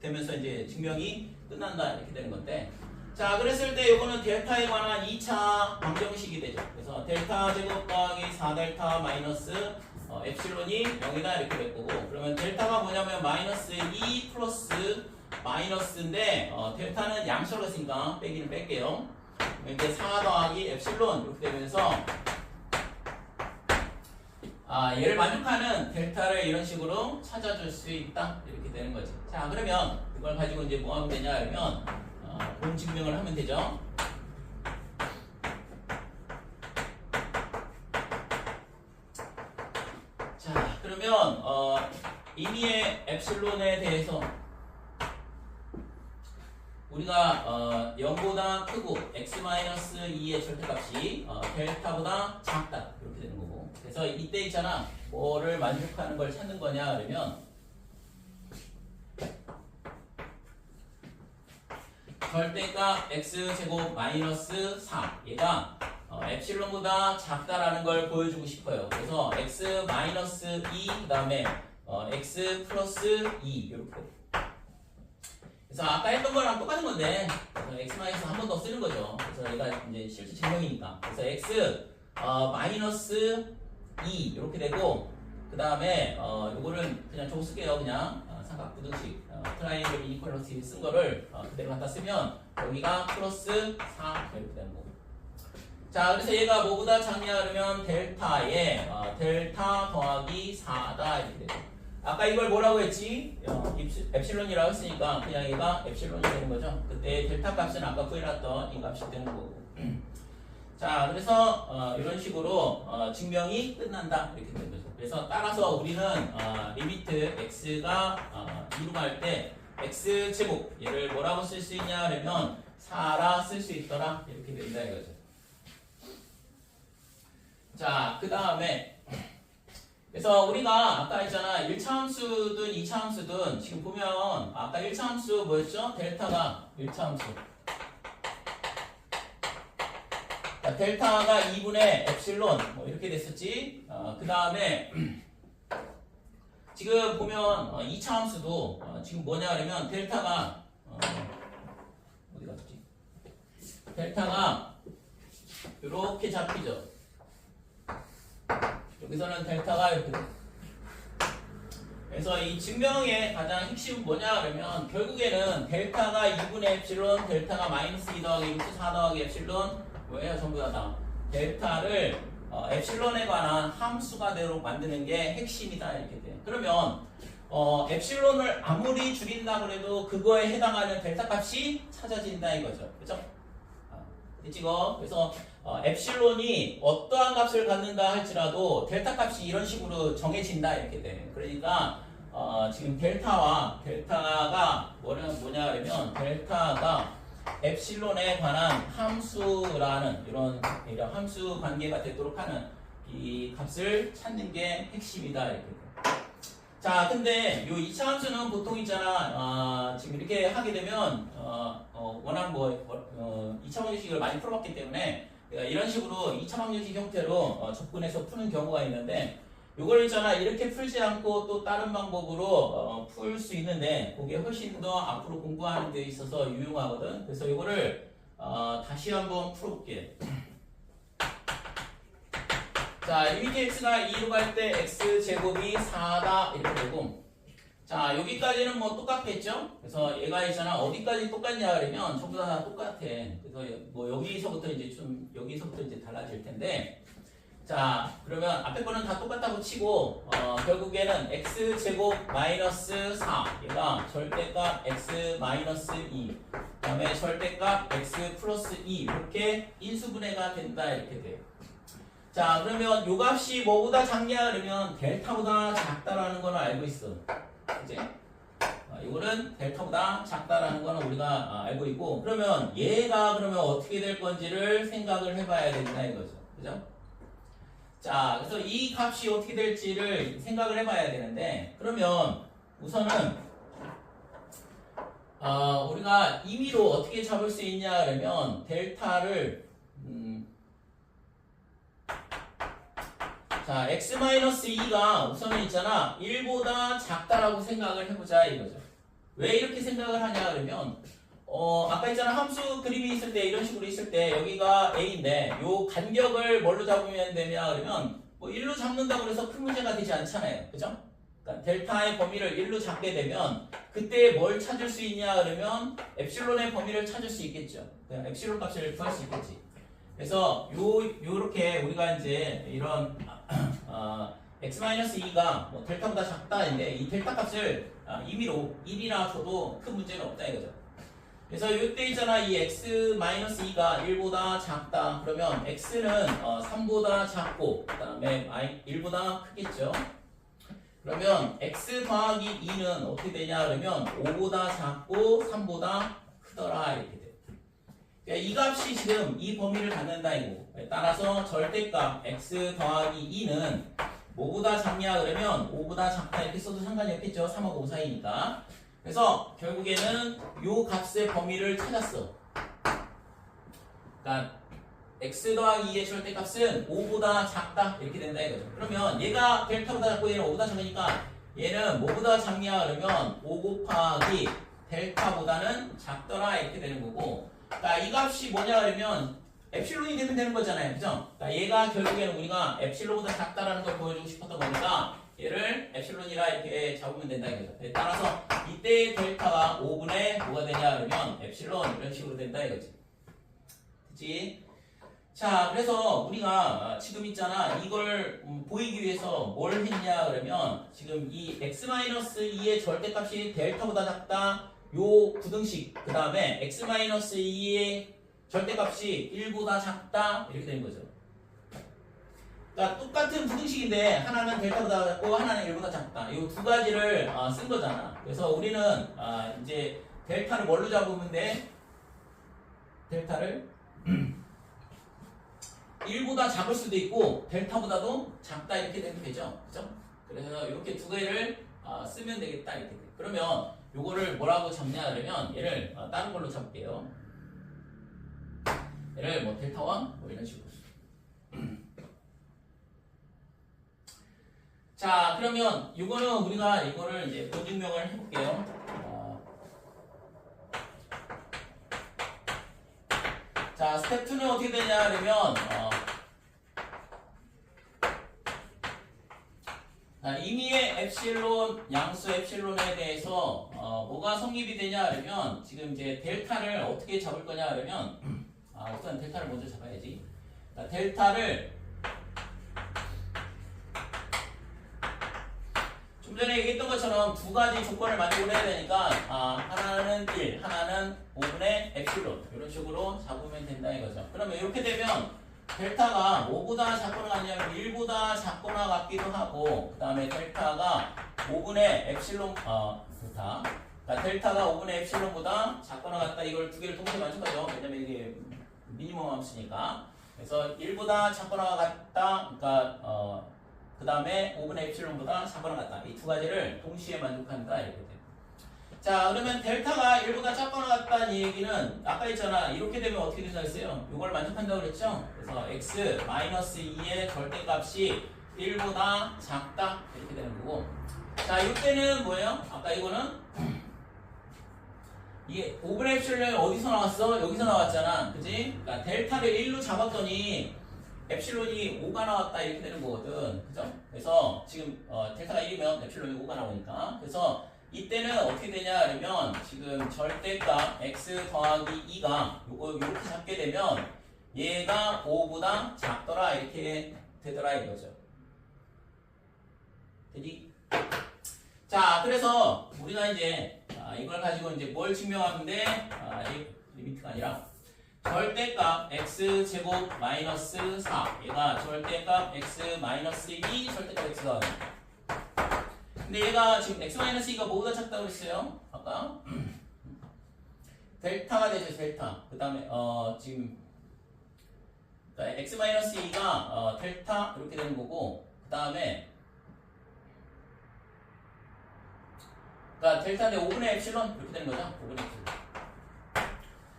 되면서 이제 증명이 끝난다 이렇게 되는 건데 자 그랬을 때 이거는 델타에 관한 2차 방정식이 되죠. 그래서 델타 제곱 더하기 4델타 마이너스 엡실론이 0이다 이렇게 될 거고 그러면 델타가 뭐냐면 마이너스 2 플러스 마이너스인데 델타는 양수로 했으니까 빼기는 뺄게요. 이렇게 4 더하기 엡실론 이렇게 되면서 얘를 만족하는 델타를 이런 식으로 찾아줄 수 있다 이렇게 되는 거지. 자 그러면 이걸 가지고 이제 뭐 하면 되냐 그러면 본 증명을 하면 되죠. 자 그러면 임의의 엡실론에 대해서 우리가 0보다 크고 x-2의 절대값이 델타보다 작다 이렇게 되는 거고 그래서 이때 있잖아 뭐를 만족하는 걸 찾는 거냐 그러면 절대값 x제곱 마이너스 4 얘가 엡실론보다 작다라는 걸 보여주고 싶어요. 그래서 x 마이너스 2 그 다음에 x 플러스 2 이렇게 그래서 아까 했던 거랑 똑같은 건데 x 마이너스 한 번 더 쓰는 거죠. 그래서 얘가 이제 실제 증명이니까 그래서 x 마이너스 2 이렇게 되고 그 다음에 요거를 그냥 저거 쓸게요. 그냥 삼각부등식 트라이앵글 이니퀄리티 쓴 거를 그대로 갖다 쓰면 여기가 플러스 4 이렇게 되는 거고 자 그래서 얘가 뭐보다 작냐 그러면 델타에 델타 더하기 4다 이렇게 되고 아까 이걸 뭐라고 했지? 엡실론이라고 했으니까 그냥 얘가 엡실론이 되는 거죠. 그때 델타 값은 아까 구해놨던 이 값이 되는 거고 자 그래서 이런 식으로 증명이 끝난다 이렇게 되는 거죠. 그래서 따라서 우리는 리미트 x가 2로 갈 때 x제곱 얘를 뭐라고 쓸 수 있냐 그러면 4라 쓸 수 있더라 이렇게 된다 이거죠. 자 그 다음에 그래서 우리가 아까 했잖아 1차 함수든 2차 함수든 지금 보면 아까 1차 함수 뭐였죠? 델타가 1차 함수 델타가 2분의 엡실론 뭐 이렇게 됐었지. 그 다음에 지금 보면 2차 함수도 지금 뭐냐 그러면 델타가 어디 갔지? 델타가 이렇게 잡히죠. 여기서는 델타가 이렇게 돼. 그래서 이 증명의 가장 핵심은 뭐냐 그러면 결국에는 델타가 2분의 엡실론 델타가 마이너스 2 더하기 루트 4 더하기 엡실론 뭐예요? 전부 다 델타를 엡실론에 관한 함수가대로 만드는 게 핵심이다 이렇게 돼. 그러면 엡실론을 아무리 줄인다 그래도 그거에 해당하는 델타 값이 찾아진다 이거죠. 그죠? 됐지고? 그래서 엡실론이 어떠한 값을 갖는다 할지라도 델타 값이 이런 식으로 정해진다 이렇게 돼. 그러니까 지금 델타가 뭐냐 하면 델타가 엡실론에 관한 함수라는 이런 함수 관계가 되도록 하는 이 값을 찾는 게 핵심이다 이렇게 돼. 자, 근데 요 2차 함수는 보통 있잖아. 지금 이렇게 하게 되면 워낙 2차 방정식을 많이 풀어봤기 때문에 이런 식으로 2차 방정식 형태로 접근해서 푸는 경우가 있는데 요 요걸 있잖아 이렇게 풀지 않고 또 다른 방법으로 풀 수 있는데 그게 훨씬 더 앞으로 공부하는 데 있어서 유용하거든. 그래서 요거를 다시 한번 풀어볼게. 자, UTX가 2로 갈 때 x제곱이 4다 이렇게 되고, 자 여기까지는 뭐 똑같겠죠? 그래서 얘가 있잖아 어디까지 똑같냐 그러면 전부 다 똑같아. 그래서 뭐 여기서부터 이제 달라질 텐데, 자 그러면 앞에 거는 다 똑같다고 치고 결국에는 x제곱 마이너스 4 얘가 절대값 x 마이너스 2 그다음에 절대값 x 플러스 2 이렇게 인수분해가 된다 이렇게 돼요. 자 그러면 요 값이 뭐보다 작냐 그러면 델타보다 작다라는 걸 알고 있어. 이제 이거는 델타보다 작다라는 거는 우리가 알고 있고, 그러면 얘가 그러면 어떻게 될 건지를 생각을 해봐야 된다 이거죠. 그죠? 자 그래서 이 값이 어떻게 될지를 생각을 해봐야 되는데, 그러면 우선은 우리가 임의로 어떻게 잡을 수 있냐 그러면 델타를 자 x-2가 우선은 있잖아 1보다 작다라고 생각을 해보자 이거죠. 왜 이렇게 생각을 하냐 그러면 아까 있잖아 함수 그림이 있을 때 이런 식으로 있을 때 여기가 a인데 요 간격을 뭘로 잡으면 되냐 그러면 뭐 1로 잡는다고 해서 큰 문제가 되지 않잖아요. 그죠? 그러니까 델타의 범위를 1로 잡게 되면 그때 뭘 찾을 수 있냐 그러면 엡실론의 범위를 찾을 수 있겠죠. 엡실론 값을 구할 수 있겠지. 그래서 요렇게 우리가 이제 이런 x-2가 뭐 델타보다 작다인데 이 델타 값을 임의로 1이나 줘도 큰 문제는 없다 이거죠. 그래서 이때 있잖아 이 x-2가 1보다 작다 그러면 x는 3보다 작고 그 다음에 1보다 크겠죠. 그러면 x 더하기 2는 어떻게 되냐 그러면 5보다 작고 3보다 크더라 이렇게 돼요. 그러니까 이 값이 지금 이 범위를 갖는다 이거. 따라서 절대값 x 더하기 2는 뭐보다 작냐 그러면 5보다 작다 이렇게 써도 상관이 없겠죠. 3하고 5 사이니까. 그래서 결국에는 요 값의 범위를 찾았어. 그러니까 x 더하기 2의 절대값은 5보다 작다 이렇게 된다 이거죠. 그러면 얘가 델타보다 작고 얘는 5보다 작으니까 얘는 뭐보다 작냐 그러면 5 곱하기 델타보다는 작더라 이렇게 되는 거고, 그러니까 이 값이 뭐냐 그러면 엡실론이 되는 거잖아요. 그죠? 그러니까 얘가 결국에는 우리가 엡실론보다 작다라는 걸 보여주고 싶었던 거니까 얘를 엡실론이라 이렇게 잡으면 된다 이거죠. 따라서 이때의 델타가 5분의 뭐가 되냐 그러면 엡실론 이런 식으로 된다 이거지. 그치? 자 그래서 우리가 지금 있잖아 이걸 보이기 위해서 뭘 했냐 그러면 지금 이 x-2의 절대값이 델타보다 작다 요 부등식 그 다음에 x-2의 절대값이 1보다 작다 이렇게 되는 거죠. 그러니까 똑같은 부등식인데 하나는 델타보다 작고 하나는 1보다 작다 이 두 가지를 쓴 거잖아. 그래서 우리는 이제 델타를 뭘로 잡으면 돼? 델타를 1보다 작을 수도 있고 델타보다도 작다 이렇게 되면 되죠. 그죠? 그래서 이렇게 두 개를 쓰면 되겠다 이렇게 돼. 그러면 요거를 뭐라고 잡냐 그러면 얘를 다른 걸로 잡을게요. 얘를 뭐 델타1 뭐 이런 식으로. 자 그러면 이거는 우리가 이거를 이제 보증명을 해볼게요. 자 스텝 2는 어떻게 되냐 그러면 임의의 엡실론 양수 엡실론에 대해서 뭐가 성립이 되냐 그러면 지금 이제 델타를 어떻게 잡을 거냐 그러면 우선 델타를 먼저 잡아야지. 델타를 좀 전에 얘기했던 것처럼 두 가지 조건을 만족을 해야 되니까 하나는 1, 하나는 5분의 엡실론 이런 식으로 잡으면 된다 이거죠. 그러면 이렇게 되면 델타가 5보다 작거나 같냐면 1보다 작거나 같기도 하고 그 다음에 델타가 5분의 엡실론 델타 그러니까 델타가 5분의 엡실론보다 작거나 같다 이걸 두 개를 동시에 만족하죠. 왜냐면 이게 미니멈 함수니까. 그래서 1보다 작거나 같다 그러니까 그 다음에 5분의 엡실론보다 작거나 같다 이 두 가지를 동시에 만족한다 이렇게 돼요. 자 그러면 델타가 1보다 작거나 같다는 얘기는 아까 있잖아 이렇게 되면 어떻게 된다 했어요? 이걸 만족한다고 그랬죠? 그래서 x-2의 절대값이 1보다 작다 이렇게 되는 거고. 자, 이때는 뭐예요? 아까 이거는 이게 5분의 엡실론이 어디서 나왔어? 여기서 나왔잖아, 그지? 그러니까 델타를 1로 잡았더니 엡실론이 5가 나왔다 이렇게 되는 거거든, 그죠? 그래서 지금 델타가 1이면 엡실론이 5가 나오니까. 그래서 이때는 어떻게 되냐 그러면 지금 절대값 x 더하기 2가 요거 이렇게 잡게 되면 얘가 5보다 작더라 이렇게 되더라 이거죠. 되니? 자, 그래서 우리가 이제 이걸 가지고 이제 뭘 증명하는데 리미트가 아니라 절대값 x 제곱 마이너스 4 얘가 절대값 x 마이너스 2 절대값 x 더하기. 근데 얘가 지금 x 마이너스 2가 뭐보다 작다고 그랬어요? 아까 델타가 되죠, 델타. 그 다음에 지금 그러니까 x 마이너스 2가 델타 이렇게 되는 거고, 그 다음에 그러니까 델타인데 5분의 엡실론 이렇게 되는 거죠. 5분의 엡실론.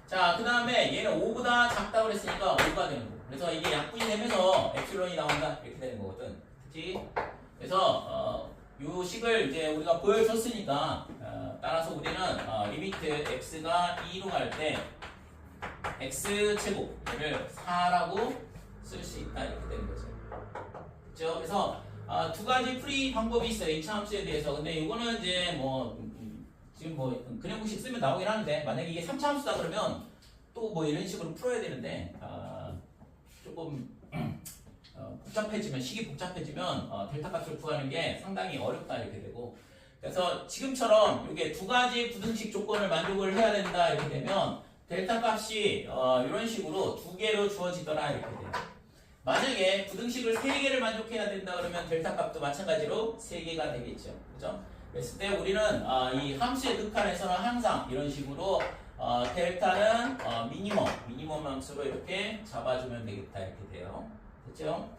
자, 그 다음에 얘는 5보다 작다고 그랬으니까 5가 되는 거고. 그래서 이게 약분이 되면서 엡실론이 나온다 이렇게 되는 거거든. 그치? 그래서 요 식을 이제 우리가 보여줬으니까 따라서 우리는 리미트 x가 2로 갈 때 x 제곱 얘를 4라고 쓸 수 있다 이렇게 되는 거죠. 그렇죠? 그래서 두 가지 풀이 방법이 있어요. 2차 함수에 대해서. 근데 이거는 이제 지금 그냥 공식 쓰면 나오긴 하는데, 만약에 이게 3차 함수다 그러면 또 뭐 이런 식으로 풀어야 되는데 조금 복잡해지면, 식이 복잡해지면 델타 값을 구하는 게 상당히 어렵다 이렇게 되고, 그래서 지금처럼 이게 두 가지 부등식 조건을 만족을 해야 된다 이렇게 되면 델타 값이 이런 식으로 두 개로 주어지더라 이렇게 돼요. 만약에 부등식을 3개를 만족해야 된다 그러면 델타 값도 마찬가지로 3개가 되겠죠. 그죠? 그랬을 때 우리는 이 함수의 극한에서는 항상 이런 식으로 델타는 미니멈 함수로 이렇게 잡아주면 되겠다 이렇게 돼요. 됐죠?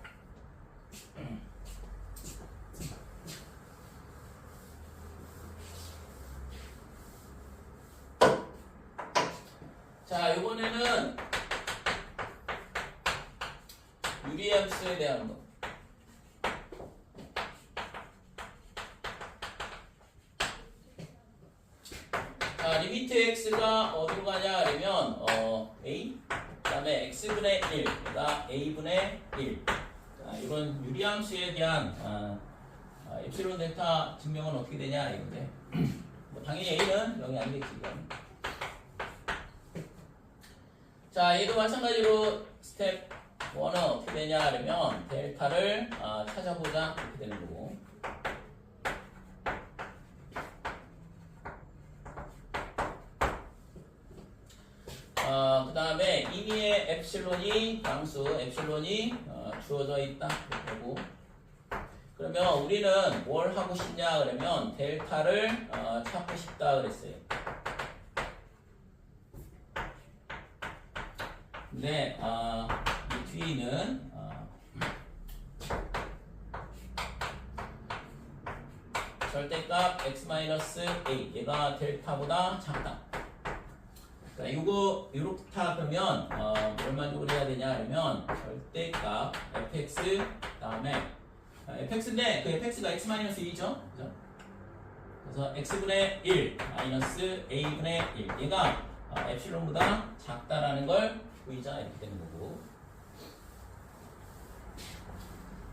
자, 이번에는 유리함수에 대한 거. 자, 리미트 x가 어디로 가냐 그러면 a 그 다음에 x분의 1 그러니까 a분의 1. 자, 이런 유리함수에 대한 엡실론 델타 증명은 어떻게 되냐 이건데 뭐 당연히 a는 0이 아니겠지 이건. 자, 얘도 마찬가지로 스텝 1은 어떻게 되냐 그러면 델타를 찾아보자 이렇게 되는 거고, 그 다음에 임의의 엡실론이 양수 엡실론이 주어져 있다 이렇게 되고, 그러면 우리는 뭘 하고 싶냐 그러면 델타를 찾고 싶다 그랬어요. 근데 이 뒤는 절대값 x-a 얘가 델타보다 작다. 그러니까 이거 이렇다 그러면 뭘 만족을 해야 되냐 그러면 절대값 fx 다음에 fx인데 그 fx가 x-2죠. 그죠? 그래서 x분의 1 마이너스 a분의 1 얘가 엡실론보다 작다라는 걸 보이자 이렇게 되는 거고.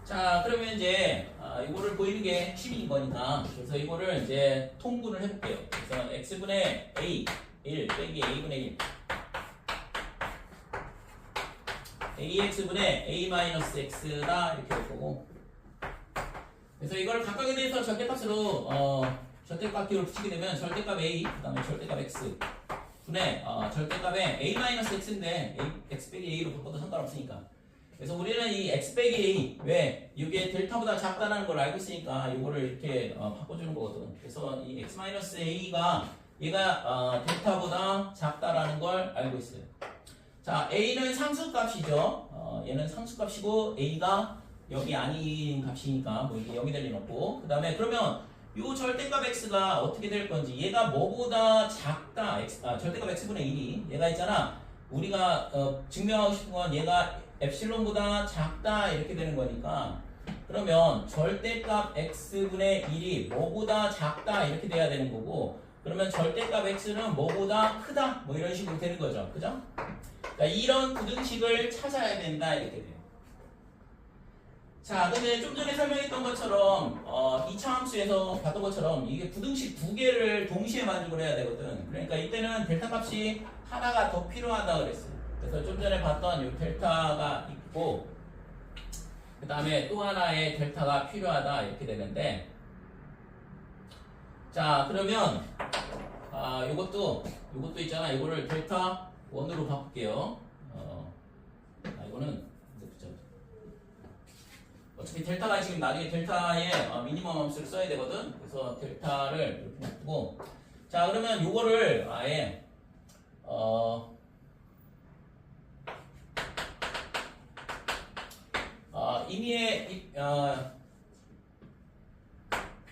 자, 그러면 이제 이거를 보이는 게 핵심인 거니까 그래서 이거를 이제 통분을 해볼게요. 그래서 x분의 a 1 빼기 a분의 1 ax분의 a-x다 이렇게 될 거고, 그래서 이걸 각각에 대해서 절대값으로 절대값 기호를 붙이게 되면 절대값 a 그 다음에 절대값 x 분의 절대값에 a-x인데 x 빼기 a로 바꿔도 상관없으니까, 그래서 우리는 이 x 빼기 a 왜 이게 델타보다 작다는 걸 알고 있으니까 이거를 이렇게 바꿔주는 거거든. 그래서 이 x-a가 얘가 델타보다 작다라는 걸 알고 있어요. 자, a는 상수값이죠. 얘는 상수값이고 a가 여기 아닌 값이니까 뭐 이게 0이 될 리는 없고, 그 다음에 그러면 요 절대값 x가 어떻게 될 건지, 얘가 뭐보다 작다, 절대값 x분의 1이 얘가 있잖아. 우리가 증명하고 싶은 건 얘가 엡실론보다 작다 이렇게 되는 거니까, 그러면 절대값 x분의 1이 뭐보다 작다 이렇게 돼야 되는 거고, 그러면 절대값 x는 뭐보다 크다 뭐 이런 식으로 되는 거죠. 그죠? 그러니까 이런 부등식을 찾아야 된다 이렇게 돼요. 자, 근데 좀 전에 설명했던 것처럼 2차 함수에서 봤던 것처럼 이게 부등식 두 개를 동시에 만족을 해야 되거든. 그러니까 이때는 델타 값이 하나가 더 필요하다 그랬어요. 그래서 좀 전에 봤던 이 델타가 있고, 그 다음에 또 하나의 델타가 필요하다 이렇게 되는데, 자, 그러면 요것도 있잖아. 이거를 델타 1으로 바꿀게요. 이거는 어차피 델타가 지금 나중에 델타의 미니멈 함수를 써야 되거든. 그래서 델타를 이렇게 놔두고, 자, 그러면 요거를 아예 임의의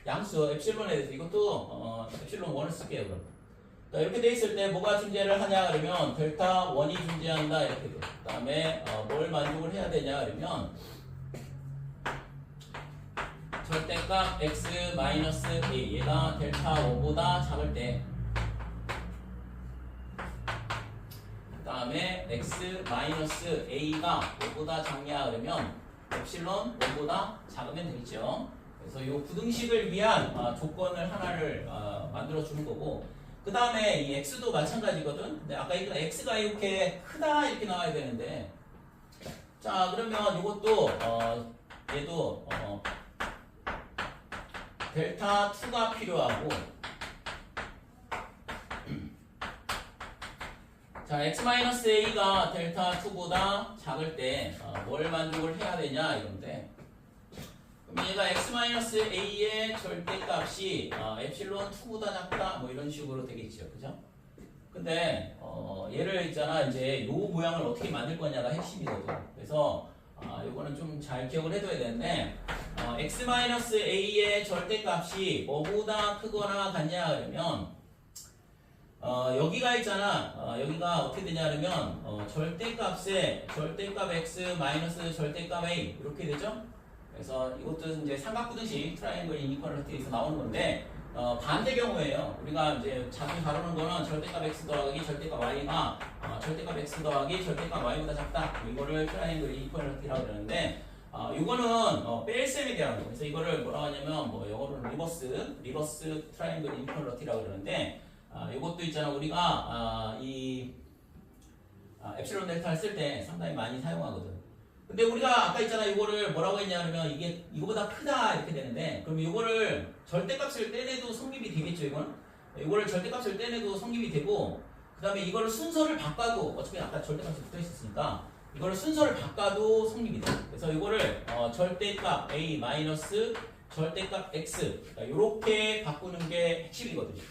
양수 엡실론에 대해서 이것도 엡실론 1을 쓸게요. 그럼 자, 이렇게 돼 있을 때 뭐가 존재를 하냐 그러면 델타 1이 존재한다 이렇게 돼. 그 다음에 뭘 만족을 해야 되냐 그러면 절대값 x-a 얘가 델타 1보다 작을 때, 그 다음에 x-a가 5보다 작냐 그러면 엡실론 1보다 작으면 되겠죠. 그래서 이 부등식을 위한 조건을 하나를 만들어 주는 거고, 그 다음에 이 x도 마찬가지거든. 근데 아까 이거 x가 이렇게 크다 이렇게 나와야 되는데, 자, 그러면 이것도 얘도 델타 2가 필요하고, 자, x-a가 델타 2보다 작을 때 뭘 만족을 해야 되냐 이건데, 그럼 얘가 x-a의 절대값이 엡실론 2보다 작다 뭐 이런 식으로 되겠죠. 그죠? 근데 얘를 있잖아, 이제 요 모양을 어떻게 만들 거냐가 핵심이거든. 그래서 이거는 좀 잘 기억을 해둬야 되는데, x-a의 절대값이 뭐보다 크거나 같냐 그러면 여기가 있잖아. 여기가 어떻게 되냐 그러면 절대값에 절대값 x 마이너스 절대값 a 이렇게 되죠. 그래서 이것도 이제 삼각부등식 트라이앵글 이니퀄리티에서 나오는 건데, 반대 경우에요. 우리가 이제 자주 다루는 거는 절대값 x 더하기 절대값 y가 절대값 x 더하기 절대값 y보다 작다. 이거를 트라이앵글 이니퀄리티라고 그러는데, 이거는 뺄셈에 대한 거. 그래서 이거를 뭐라고 하냐면 뭐 영어로는 리버스 트라이앵글 이니퀄리티라고 그러는데, 이것도 있잖아. 우리가 이 엡실론 델타를 쓸 때 상당히 많이 사용하거든. 근데 우리가 아까 있잖아, 이거를 뭐라고 했냐 그러면 이게 이거보다 크다 이렇게 되는데, 그럼 이거를 절대값을 떼내도 성립이 되겠죠. 이거를 절대값을 떼내도 성립이 되고, 그 다음에 이거를 순서를 바꿔도 어차피 아까 절대값이 붙어 있었으니까 이거를 순서를 바꿔도 성립이 돼. 그래서 이거를 절대값 a 마이너스 절대값 x 이렇게 바꾸는 게 핵심이거든요.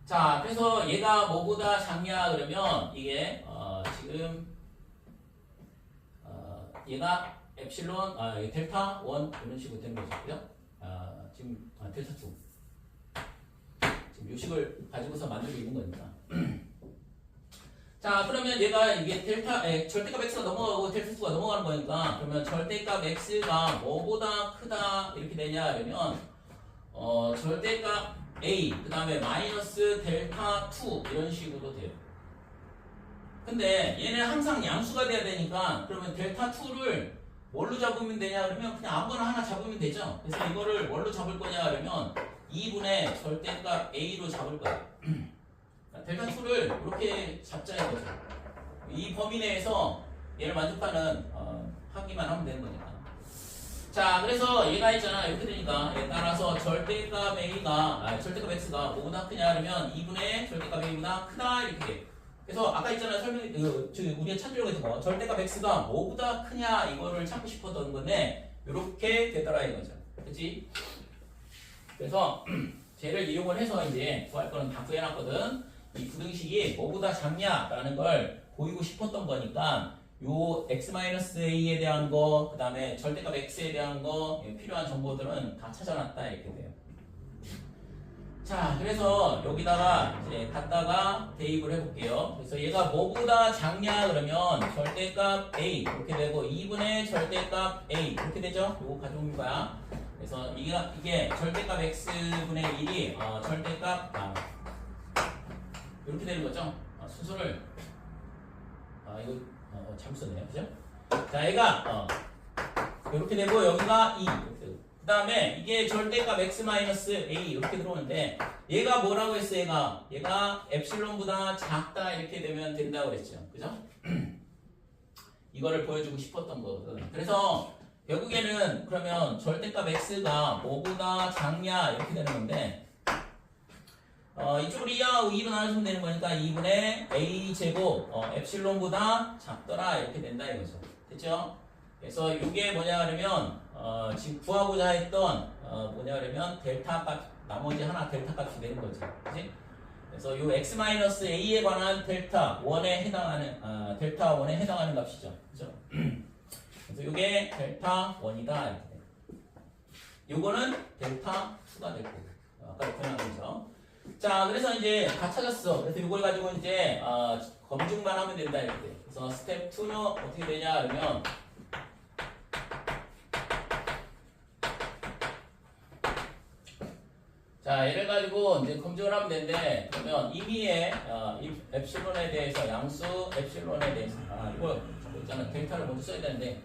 자, 그래서 얘가 뭐보다 작냐 그러면 이게 지금 얘가 엡실론 델타 1 이런 식으로 된 거죠. 그죠? 지금 델타 2 지금 요식을 가지고서 만들고 있는 거니까. 자, 그러면 얘가 이게 절대값 x가 넘어가고 델타 2가 넘어가는 거니까, 그러면 절대값 x가 뭐보다 크다 이렇게 되냐 그러면 절대값 a 그 다음에 마이너스 델타 2 이런 식으로 돼요. 근데 얘는 항상 양수가 돼야 되니까, 그러면 델타 2를 뭘로 잡으면 되냐 그러면 그냥 아무거나 하나 잡으면 되죠. 그래서 이거를 뭘로 잡을 거냐 그러면 2분의 절대값 a로 잡을 거예요. 델타 2를 이렇게 잡자 이거죠. 이 범위 내에서 얘를 만족하는 하기만 하면 되는 거니까. 자, 그래서 얘가 있잖아. 이렇게 되니까 얘 따라서 절대값 절대값 x가 뭐보다 크냐 그러면 2분의 절대값 a보다 크다 이렇게 돼. 그래서 아까 있잖아, 우리가 찾으려고 했던 거, 절대값 x가 뭐보다 크냐 이거를 찾고 싶었던 건데 이렇게 되더라 이거죠. 그렇지? 그래서 쟤를 이용을 해서 이제 구할 거는 다 구해놨거든. 이 부등식이 뭐보다 작냐라는 걸 보이고 싶었던 거니까 요 x-a에 대한 거, 그 다음에 절대값 x에 대한 거 필요한 정보들은 다 찾아놨다 이렇게 돼요. 자, 그래서 여기다가 이제 갖다가 대입을 해볼게요. 그래서 얘가 뭐보다 작냐 그러면 절대값 A 이렇게 되고 2분의 절대값 A 이렇게 되죠? 요거 가져온 거야. 그래서 이게 절대값 X분의 1이 절대값 이렇게 되는 거죠? 수술을 이거 잘못 썼네요, 그죠? 자, 얘가 이렇게 되고 여기가 2 이렇게 되고. 그 다음에 이게 절대값 x-a 이렇게 들어오는데 얘가 뭐라고 했어? 얘가 엡실론보다 작다 이렇게 되면 된다고 그랬죠, 그죠? 이거를 보여주고 싶었던 거거든. 그래서 결국에는 그러면 절대값 x가 뭐보다 작냐 이렇게 되는 건데 이쪽으로 2하고 2로 나눠주면 되는 거니까 2분의 a 제곱 엡실론보다 작더라 이렇게 된다 이거죠. 됐죠? 그래서 이게 뭐냐 그러면 지금 구하고자 했던 뭐냐 그러면 델타 값 나머지 하나 델타 값이 되는 거죠. 그치? 그래서 이 x-a에 관한 델타 1에 해당하는 델타 1에 해당하는 값이죠. 그죠? 그래서 이게 델타 1이다 이렇게 돼. 요거는 델타 2가 될 거고. 아까 표현한 거죠. 자, 그래서 이제 다 찾았어. 그래서 이걸 가지고 이제 검증만 하면 된다 이렇게 돼. 그래서 스텝 2는 어떻게 되냐 그러면 자, 얘를 가지고 이제 검증을 하면 되는데, 그러면 임의의 엡실론에 대해서, 양수 엡실론에 대해서, 이거 있잖아. 델타를 먼저 써야 되는데,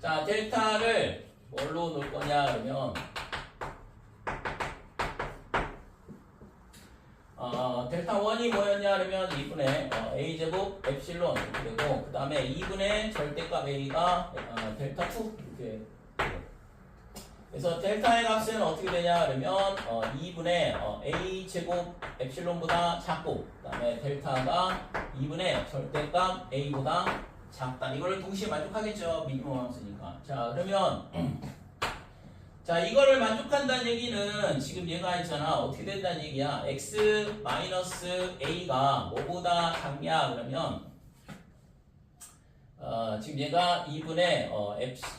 자, 델타를 뭘로 놓을 거냐, 그러면, 델타 1이 뭐였냐, 그러면 2분의 a제곱 엡실론 이렇게 되고, 그 다음에 2분의 절대값 a가 델타 2 이렇게 그래서 델타의 값은 어떻게 되냐 그러면 2분의 a제곱 엡실론보다 작고 그 다음에 델타가 2분의 절대값 a보다 작다. 이거를 동시에 만족하겠죠. 미니멈 함수니까. 자, 그러면 자, 이거를 만족한다는 얘기는 지금 얘가 있잖아. 어떻게 된다는 얘기야. x-a가 뭐보다 작냐 그러면 지금 얘가 2분의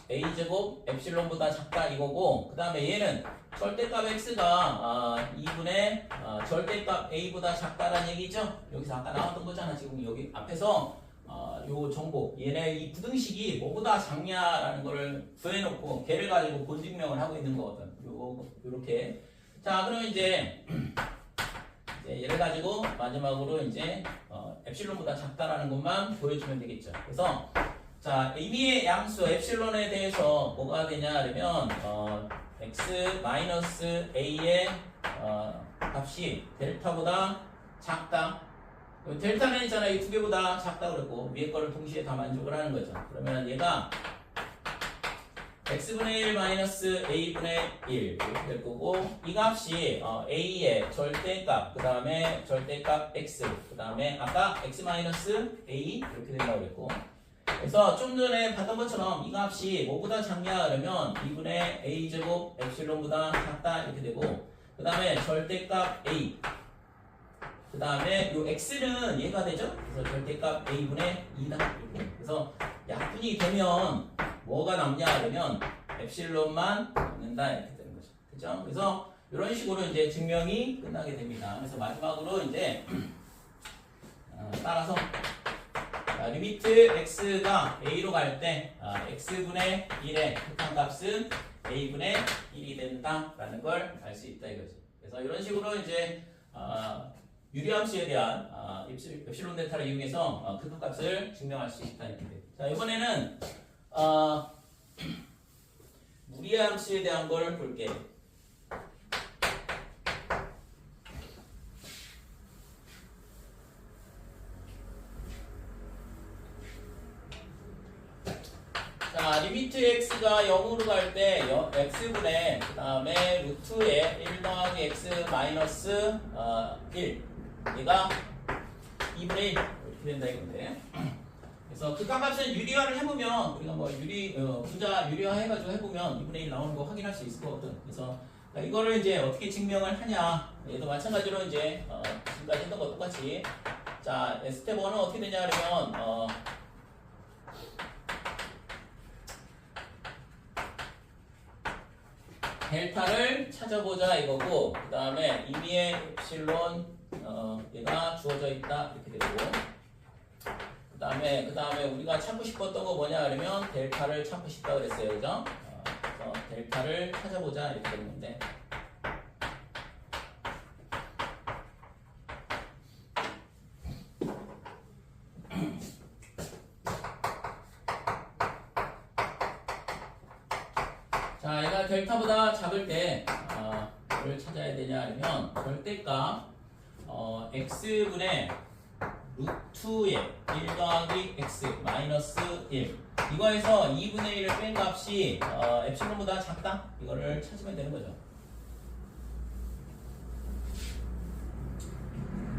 a제곱 엡실론보다 작다 이거고 그 다음에 얘는 절대값 x가 2분의 절대값 a보다 작다라는 얘기죠. 여기서 아까 나왔던 거잖아. 지금 여기 앞에서 요 정보 얘네 이 부등식이 뭐보다 작냐라는 거를 구해놓고 걔를 가지고 본증명을 하고 있는 거거든. 요렇게. 자, 그러면 이제 얘를 가지고 마지막으로 이제 엡실론보다 작다라는 것만 보여주면 되겠죠. 그래서 자, 임의의 양수 엡실론에 대해서 뭐가 되냐 그러면 x-a의 값이 델타보다 작다. 델타는 있잖아. 이 두 개보다 작다 그랬고 위에 거를 동시에 다 만족을 하는 거죠. 그러면 얘가 x분의 1 마이너스 a분의 1 이렇게 될 거고 이 값이 a의 절대값 그 다음에 절대값 x 그 다음에 아까 x 마이너스 a 이렇게 된다고 그랬고 그래서 좀 전에 봤던 것처럼 이 값이 뭐보다 작냐 그러면 2분의 a제곱 엡실론보다 작다 이렇게 되고 그 다음에 절대값 a 그 다음에 요 x는 얘가 되죠. 그래서 절대값 a분의 2다 그래서 약분이 되면 뭐가 남냐 그러면 엡실론만 남는다 이렇게 되는 거죠. 그죠? 그래서 이런 식으로 이제 증명이 끝나게 됩니다. 그래서 마지막으로 이제 따라서 리미트 x가 a로 갈 때 x분의 1의 극한값은 a분의 1이 된다라는 걸 알 수 있다 이거죠. 그래서 이런 식으로 이제 유리함수에 대한 엡실론 델타를 이용해서 극한값을 증명할 수 있다 이렇게 돼요. 자, 이번에는 무리함수에 대한 걸 볼게요. 자, 리미트 x가 0으로 갈 때 x분의 그 다음에 루트의 1 더하기 x 마이너스 1 얘가 2분의 1 이렇게 된다 이건데 그래서 극한값은 유리화를 해보면 우리가 뭐 분자 유리화 해가지고 해보면 2분의 1 나오는 거 확인할 수 있을 거거든. 그래서 이거를 이제 어떻게 증명을 하냐 얘도 마찬가지로 이제 지금까지 했던 거 똑같이 자 스텝 1은 어떻게 되냐 그러면 델타를 찾아보자 이거고, 그 다음에 임의의 엡실론 얘가 주어져 있다 이렇게 되고, 그 다음에 우리가 찾고 싶었던 거 뭐냐 그러면 델타를 찾고 싶다 그랬어요, 그죠? 그래서 델타를 찾아보자 이렇게 되는 건데. 자, 얘가 델타보다 작을 때 뭘 찾아야 되냐 하면 절대값 x분의 루트의 1 더하기 x 마이너스 1 이거에서 2분의 1을 뺀 값이 엡실론보다 작다? 이거를 찾으면 되는 거죠.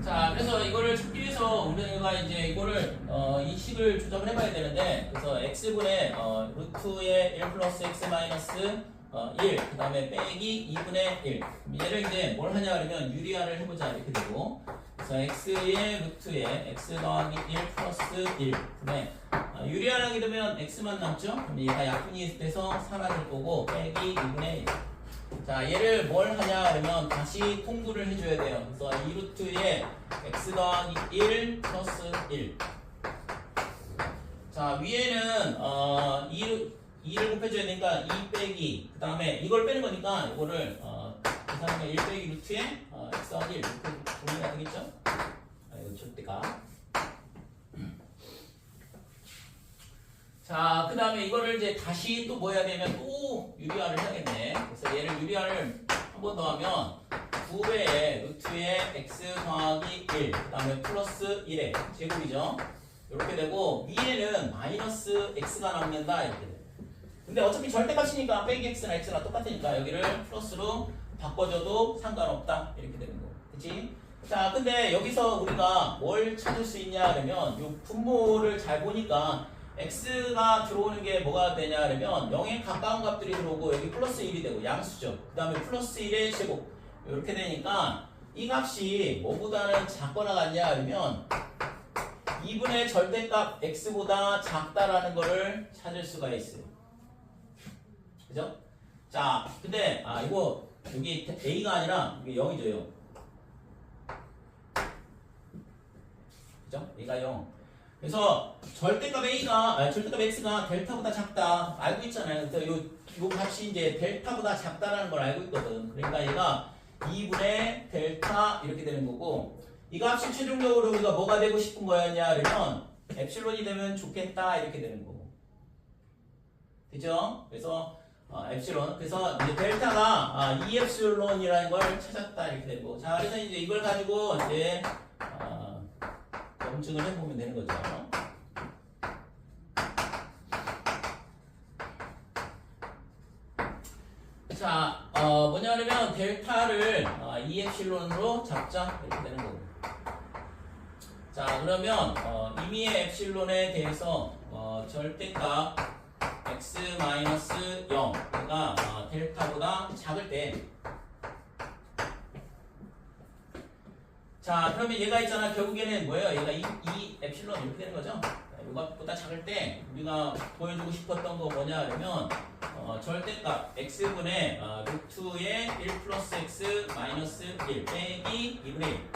자, 그래서 이거를 찾기 위해서 우리가 이제 이거를 이 식을 조정을 해봐야 되는데, 그래서 x분의 루트의 1 플러스 x 마이너스 1, 그 다음에 빼기 2분의 1. 얘를 이제 뭘 하냐 그러면 유리화를 해보자 이렇게 되고, 그래서 x의 루트에 x 더하기 1 플러스 1. 그다음에 유리화를 하게 되면 x만 남죠? 그럼 얘가 약분이 돼서 사라질 거고, 빼기 2분의 1. 자, 얘를 뭘 하냐 그러면 다시 통분을 해줘야 돼요. 그래서 2루트에 x 더하기 1 플러스 1. 자, 위에는 2를 곱해줘야 되니까 2 빼기, 그 다음에 이걸 빼는 거니까 이거를 계산하면 1 빼기 루트에 x 더하기 1 이렇게 정리가 되겠죠? 이거 절대가. 자, 그 다음에 이거를 이제 다시 또 뭐 해야 되면 또 유리화를 해야겠네. 그래서 얘를 유리화를 한 번 더 하면 9배의 루트의 x 더하기 1, 그 다음에 플러스 1의 제곱이죠. 이렇게 되고, 위에는 마이너스 x가 남는다 이렇게 돼요. 근데 어차피 절대값이니까 빼기 x나 x나 똑같으니까 여기를 플러스로 바꿔줘도 상관없다 이렇게 되는 거. 그치? 자, 근데 여기서 우리가 뭘 찾을 수 있냐 그러면 이 분모를 잘 보니까 x가 들어오는 게 뭐가 되냐 그러면 0에 가까운 값들이 들어오고, 여기 플러스 1이 되고 양수죠. 그 다음에 플러스 1의 제곱 이렇게 되니까 이 값이 뭐보다는 작거나 같냐 그러면 2분의 절대값 x보다 작다라는 거를 찾을 수가 있어요. 그죠? 자, 근데 이거 여기 a가 아니라 이게 0이죠. 0. 그죠? a가 0. 그래서 절대값 x가 델타보다 작다 알고 있잖아요. 그래서 요 값이 이제 델타보다 작다라는 걸 알고 있거든. 그러니까 얘가 2분의 델타 이렇게 되는 거고, 이 값이 최종적으로 우리가 뭐가 되고 싶은 거였냐 그러면 엡실론이 되면 좋겠다 이렇게 되는 거고. 그죠? 그래서 엡실론. 그래서 이제 델타가 2엡실론이라는 걸 찾았다 이렇게 되는 거고. 자, 그래서 이제 이걸 가지고 이제 검증을 해보면 되는 거죠. 자, 뭐냐면 델타를 2엡실론으로 잡자 이렇게 되는 거고. 자, 그러면 임의의 엡실론에 대해서 절대값 x-0가 델타보다 작을 때, 자, 그러면 얘가 있잖아. 결국에는 뭐예요? 얘가 이 엡실론 이렇게 되는 거죠. 이것보다 작을 때 우리가 보여주고 싶었던 거 뭐냐 그러면 절대값 x분의 루트의 1 플러스 x 마이너스 1 빼기 2분의 1.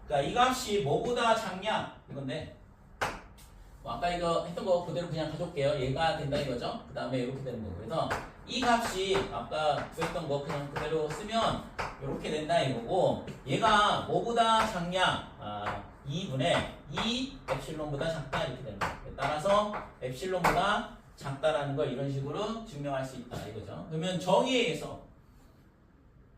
그러니까 이 값이 뭐보다 작냐 이건데, 아까 이거 했던 거 그대로 그냥 가져올게요. 얘가 된다 이거죠. 그 다음에 이렇게 되는 거고. 그래서 이 값이 아까 구했던 거 그냥 그대로 쓰면 이렇게 된다 이거고, 얘가 뭐보다 작냐 2분의 2 엡실론보다 작다 이렇게 되는 거예요. 따라서 엡실론보다 작다라는 걸 이런 식으로 증명할 수 있다 이거죠. 그러면 정의에 의해서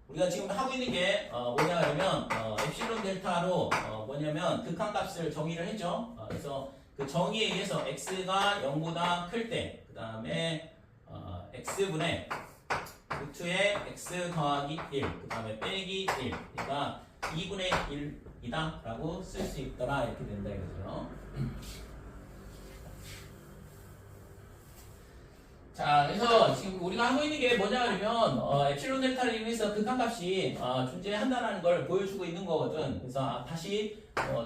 우리가 지금 하고 있는 게 뭐냐 하면 엡실론 델타로 뭐냐면 극한값을 정의를 했죠. 그래서 그 정의에 의해서 x가 0보다 클 때, 그 다음에 x분의 루트의 x 더하기 1, 그 다음에 빼기 1, 그러니까 2분의 1이다 라고 쓸 수 있더라 이렇게 된다 이거죠. 자, 그래서 지금 우리가 하고 있는 게 뭐냐 그러면 엡실론 델타를 이용해서 극한값이 존재한다는 걸 보여주고 있는 거거든. 그래서 다시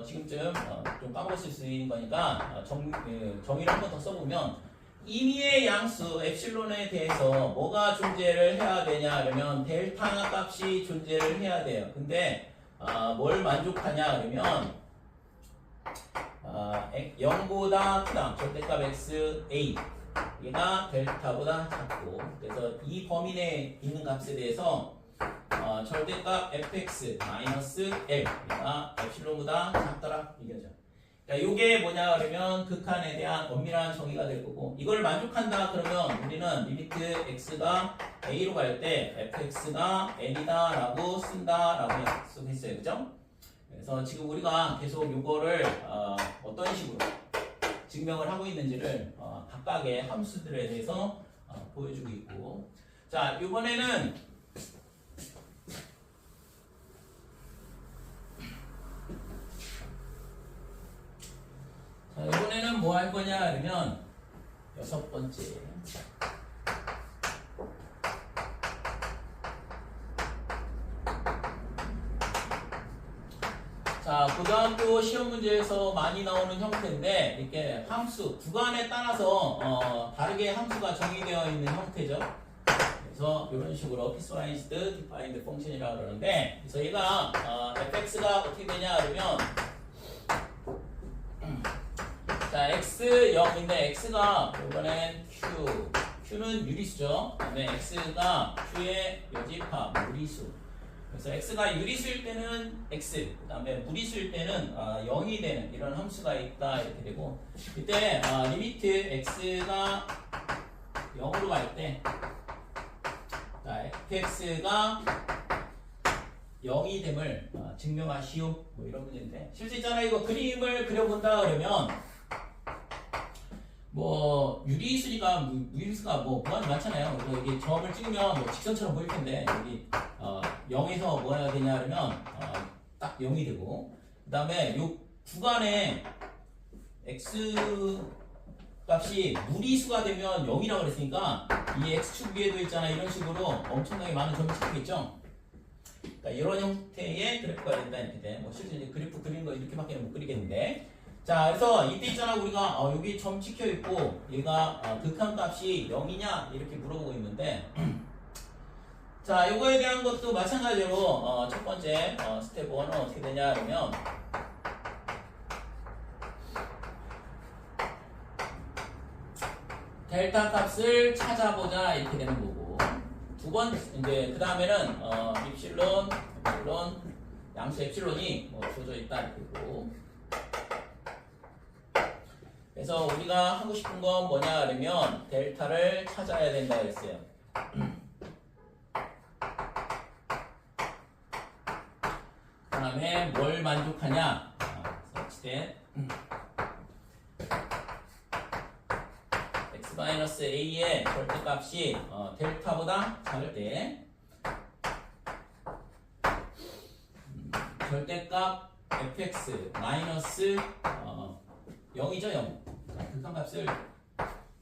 지금쯤 좀 까먹었을 수 있는 거니까 정의를 한 번 더 써보면, 임의의 양수 엡실론에 대해서 뭐가 존재를 해야 되냐 그러면 델타 값이 존재를 해야 돼요. 근데 뭘 만족하냐 그러면 0보다 크다 절대값 x a 얘가 델타보다 작고 그래서 이 범위 내에 있는 값에 대해서 절대값 fx 마이너스 l 얘가 엡실론보다 작더라 이거죠. 그러니까 이게 뭐냐 그러면 극한에 대한 엄밀한 정의가 될 거고 이걸 만족한다 그러면 우리는 리미트 x가 a로 갈 때 fx가 n이다 라고 쓴다 라고 약속했어요. 그죠? 그래서 지금 우리가 계속 이거를 어떤 식으로 증명을 하고 있는지를 각각의 함수들에 대해서 보여주고 있고 자 이번에는 이번에는 뭐 할 거냐 그러면 6번째 자 고등학교 시험 문제에서 많이 나오는 형태인데 이렇게 함수 구간에 따라서 다르게 함수가 정의되어 있는 형태죠. 그래서 이런 식으로 piecewise defined function이라고 그러는데 그래서 얘가 fx가 어떻게 되냐 그러면 자, x 0인데 x가 이번엔 q는 유리수죠. 그다음에 x가 q의 여집합 무리수. 그래서 x가 유리수일 때는 x, 그다음에 무리수일 때는 0이 되는 이런 함수가 있다 이렇게 되고 이때 리미트 x가 0으로 갈 때 fx가 0이 됨을 증명하시오. 뭐 이런 문제인데 실제 있잖아요. 이거 그림을 그려본다 그러면 뭐 유리수니까 무리수가 뭐 무한히 많잖아요. 그래서 이게 점을 찍으면 뭐 직선처럼 보일 텐데 여기 0에서 뭐 해야 되냐 그러면 딱 0이 되고 그다음에 요 구간에 x 값이 무리수가 되면 0이라고 그랬으니까 이 x축 위에도 있잖아. 이런 식으로 엄청나게 많은 점이 찍히겠죠. 그러니까 이런 형태의 그래프가 된다 이렇게 돼. 뭐 실제 이제 그래프 그리는 거 이렇게밖에 못 그리겠는데. 자, 그래서 이때 있잖아 우리가 여기 점 찍혀 있고 얘가 극한 값이 0이냐 이렇게 물어보고 있는데 자, 이거에 대한 것도 마찬가지로 첫 번째 스텝 1은 어떻게 되냐 그러면 델타 값을 찾아보자 이렇게 되는 거고 두 번 이제 그 다음에는 입실론, 양수 엡실론이 주어져 있다 이렇게 되고 그래서 우리가 하고 싶은 건 뭐냐 그러면 델타를 찾아야 된다 그랬어요. 그 다음에 뭘 만족하냐 어찌된 x-a의 절대값이 델타보다 작을 때 절대값 fx 마이너스 0이죠 0 극한값을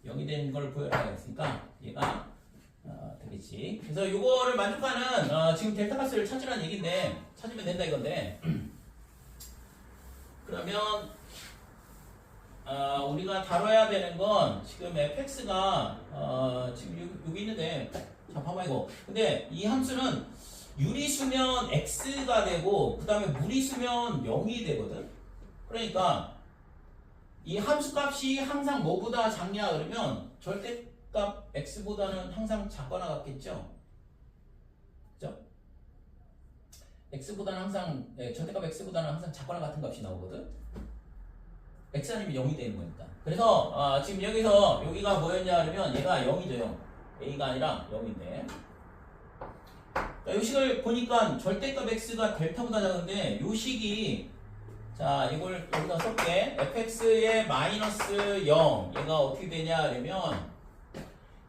0이 된 걸 보여라 했으니까 얘가 되겠지. 그래서 이거를 만족하는 지금 델타 값을 찾으라는 얘기인데 찾으면 된다 이건데 그러면 우리가 다뤄야 되는 건 지금 fx가 지금 여기 있는데 잠깐만 이거 근데 이 함수는 유리수면 x가 되고 그 다음에 무리수면 0이 되거든. 그러니까 이 함수 값이 항상 뭐보다 작냐 그러면 절대값 x보다는 항상 작거나 같겠죠. 그죠? x보다는 항상 절대값 x보다는 항상 작거나 같은 값이 나오거든. x 아니면 0이 되는 거니까. 그래서 지금 여기서 여기가 뭐였냐 그러면 얘가 0이죠 0. a가 아니라 0인데 이 식을 보니까 절대값 x가 델타보다 작은데 이 식이 자 이걸 여기다 쓸게. fx의 마이너스 0 얘가 어떻게 되냐 그러면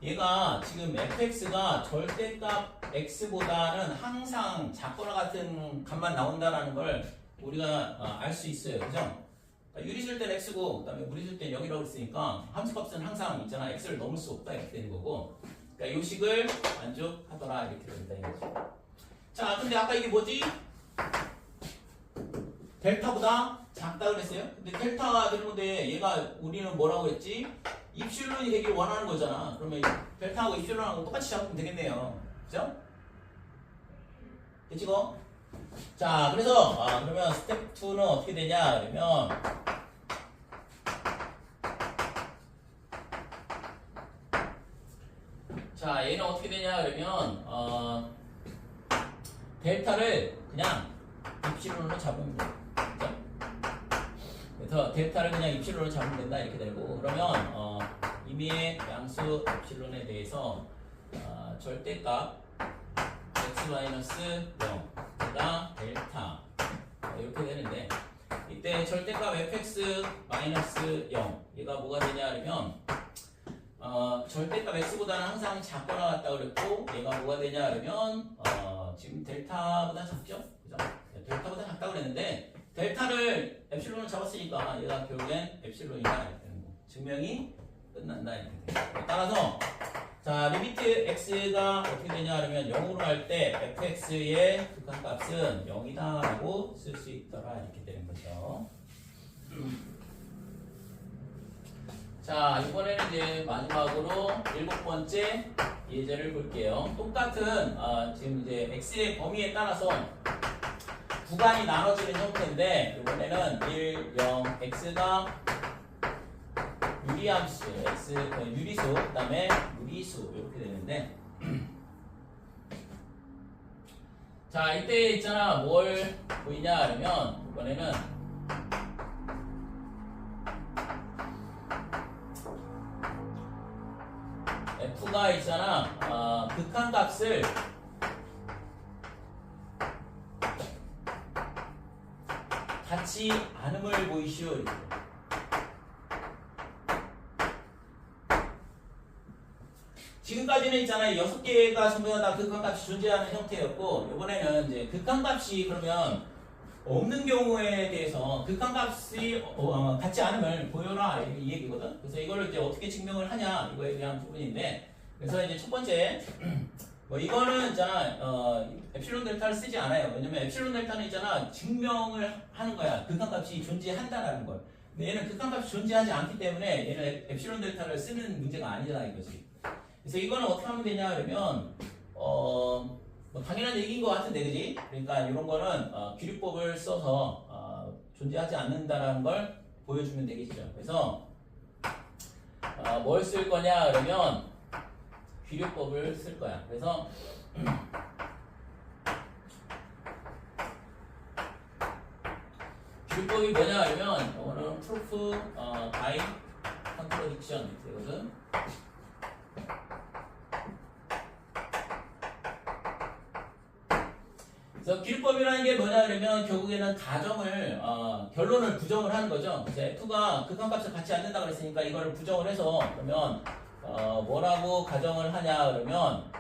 얘가 지금 fx가 절대값 x보다는 항상 작거나 같은 값만 나온다는 걸 우리가 알 수 있어요. 그죠? 유리수일 때는 x고 그다음에 무리수일 때는 0이라고 했으니까 함수값은 항상 있잖아. x를 넘을 수 없다 이렇게 되는 거고 그러니까 이 식을 만족하더라 이렇게 된다 이거죠. 자 근데 아까 이게 뭐지? 델타보다 작다 그랬어요. 근데 델타가 되는 건데 얘가 우리는 뭐라고 했지? 입실론이 되기를 원하는 거잖아. 그러면 델타하고 입실론하고 똑같이 잡으면 되겠네요. 그죠? 됐지고? 자, 그래서 그러면 스텝 2는 어떻게 되냐? 그러면 자, 얘는 어떻게 되냐? 그러면 델타를 그냥 입실론으로 잡으면 돼. 그죠? 그래서 델타를 그냥 입실론으로 잡으면 된다 이렇게 되고 그러면 임의의 양수 입실론에 대해서 절대값 x-0 델타 이렇게 되는데 이때 절대값 fx-0 얘가 뭐가 되냐 그러면 절대값 x보다는 항상 작거나 같다 그랬고 얘가 뭐가 되냐 그러면 지금 델타보다 작죠? 그죠? 델타보다 작다 그랬는데 델타를 엡실론을 잡았으니까 얘가 결국엔 엡실론이다 이렇게 되는 거. 증명이 끝난다 이렇게 되는 거. 따라서 자 리미트 x가 어떻게 되냐 그러면 0으로 할 때 fx의 극한값은 0이다 라고 쓸 수 있더라 이렇게 되는 거죠. 자 이번에는 이제 마지막으로 7번째 예제를 볼게요. 똑같은 지금 이제 x의 범위에 따라서 구간이 나눠지는 형태인데 이번에는 1, 0, x가 유리함수, x 유리수, 그 다음에 무리수 이렇게 되는데 자 이때 있잖아 뭘 보이냐 그러면 이번에는 f가 있잖아 극한값을 같지 않음을 보이시오 이렇게. 지금까지는 있잖아 6개가 전부 다 극한값이 존재하는 형태였고 이번에는 이제 극한값이 그러면 없는 경우에 대해서 극한값이 같지 않음을 보여라 이 얘기거든. 그래서 이걸 이제 어떻게 증명을 하냐 이거에 대한 부분인데 그래서 이제 첫 번째 뭐 이거는 있잖아 엡실론 델타를 쓰지 않아요. 왜냐면 엡실론 델타는 있잖아 증명을 하는 거야. 극한값이 존재한다라는 걸. 근데 얘는 극한값이 존재하지 않기 때문에 얘는 엡실론 델타를 쓰는 문제가 아니잖아 이거지. 그래서 이거는 어떻게 하면 되냐 그러면 뭐 당연한 얘기인 것 같은데 그지? 그러니까 이런 거는 규律법을 써서 존재하지 않는다라는 걸 보여주면 되겠죠. 그래서 뭘 쓸 거냐 그러면 규律법을 쓸 거야. 그래서 규律법이 뭐냐 그러면 이거는 proof by contradiction 되거든. 그래서 규律법이라는 게 뭐냐 그러면 결국에는 가정을 결론을 부정을 하는 거죠. 그래서 f가 극한값을 갖지 않는다 그랬으니까 이거를 부정을 해서 그러면 뭐라고 가정을 하냐 그러면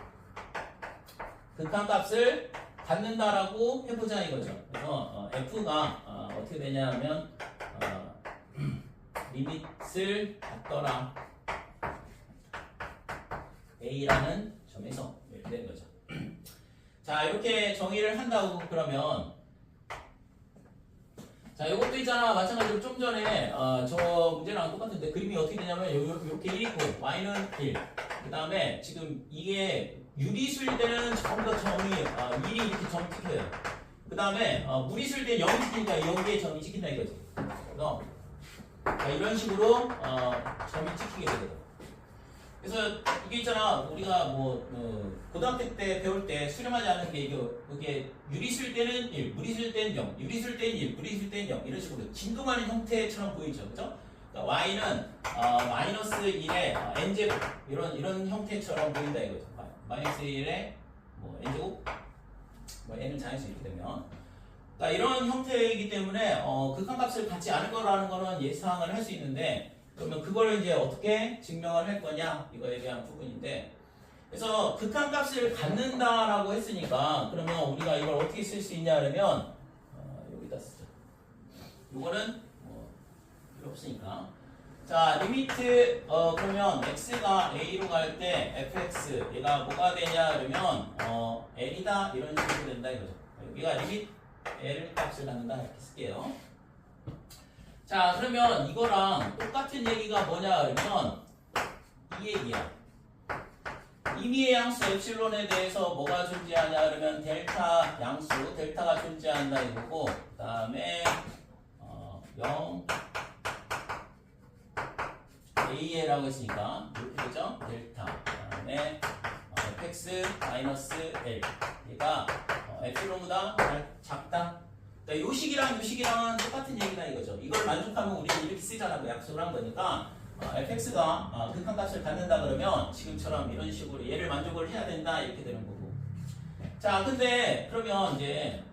극한값을 갖는다라고 해보자 이거죠. 그래서 f가 어떻게 되냐면 리밋을 갖더라 a라는 점에서 이렇게 되는 거죠. 자 이렇게 정의를 한다고 그러면 자 이것도 있잖아 마찬가지로 좀 전에 저 문제랑 똑같은데 그림이 어떻게 되냐면 이렇게 1 있고 y는 1 그 다음에 지금 이게 유리수일 때는 전부 다 점이 1이 이렇게 점이 찍혀요. 그 다음에 무리수일 때는 0이 찍히니까 여기에 점이 찍힌다 이거지. 그래서 자, 이런 식으로 점이 찍히게 되거든. 그래서 이게 있잖아 우리가 뭐 고등학교 때 배울 때 수렴하지 않은 게 이게 유리수일 때는 1, 무리수일 때는 0, 유리수일 때는 1, 무리수일 때는 0 이런 식으로 진동하는 형태처럼 보이죠, 그죠? 그러니까 y는 마이너스 1의 n제곱 이런 형태처럼 보인다 이거죠. 마이너스 1의 뭐 n제곱 뭐 n은 자연수 이렇게 되면 그러니까 이런 형태이기 때문에 극한값을 갖지 않을 거라는 거는 예상을 할 수 있는데. 그러면 그거를 이제 어떻게 증명을 할 거냐 이거에 대한 부분인데 그래서 극한값을 갖는다라고 했으니까 그러면 우리가 이걸 어떻게 쓸 수 있냐 그러면 여기다 쓰자. 이거는 뭐 필요 없으니까 자 리미트 그러면 x가 a로 갈 때 fx 얘가 뭐가 되냐 그러면 l이다 이런 식으로 된다 이거죠. 여기가 리밋 l 값을 갖는다 이렇게 쓸게요. 자 그러면 이거랑 똑같은 얘기가 뭐냐 그러면 이 얘기야. 임의의 양수 엡실론에 대해서 뭐가 존재하냐 그러면 델타 양수 델타가 존재한다 이거고 그 다음에 0 AL라고 했으니까 이렇게 되죠? 델타 그 다음에 fx 마이너스 L 얘가 엡실론보다 작다. 그러니까 요식이랑 요식이랑은 똑같은 얘기다 이거죠. 이걸 만족하면 우리는 이렇게 쓰자라고 약속을 한 거니까 fx가 극한값을 갖는다 그러면 지금처럼 이런 식으로 얘를 만족을 해야 된다 이렇게 되는 거고. 자 근데 그러면 이제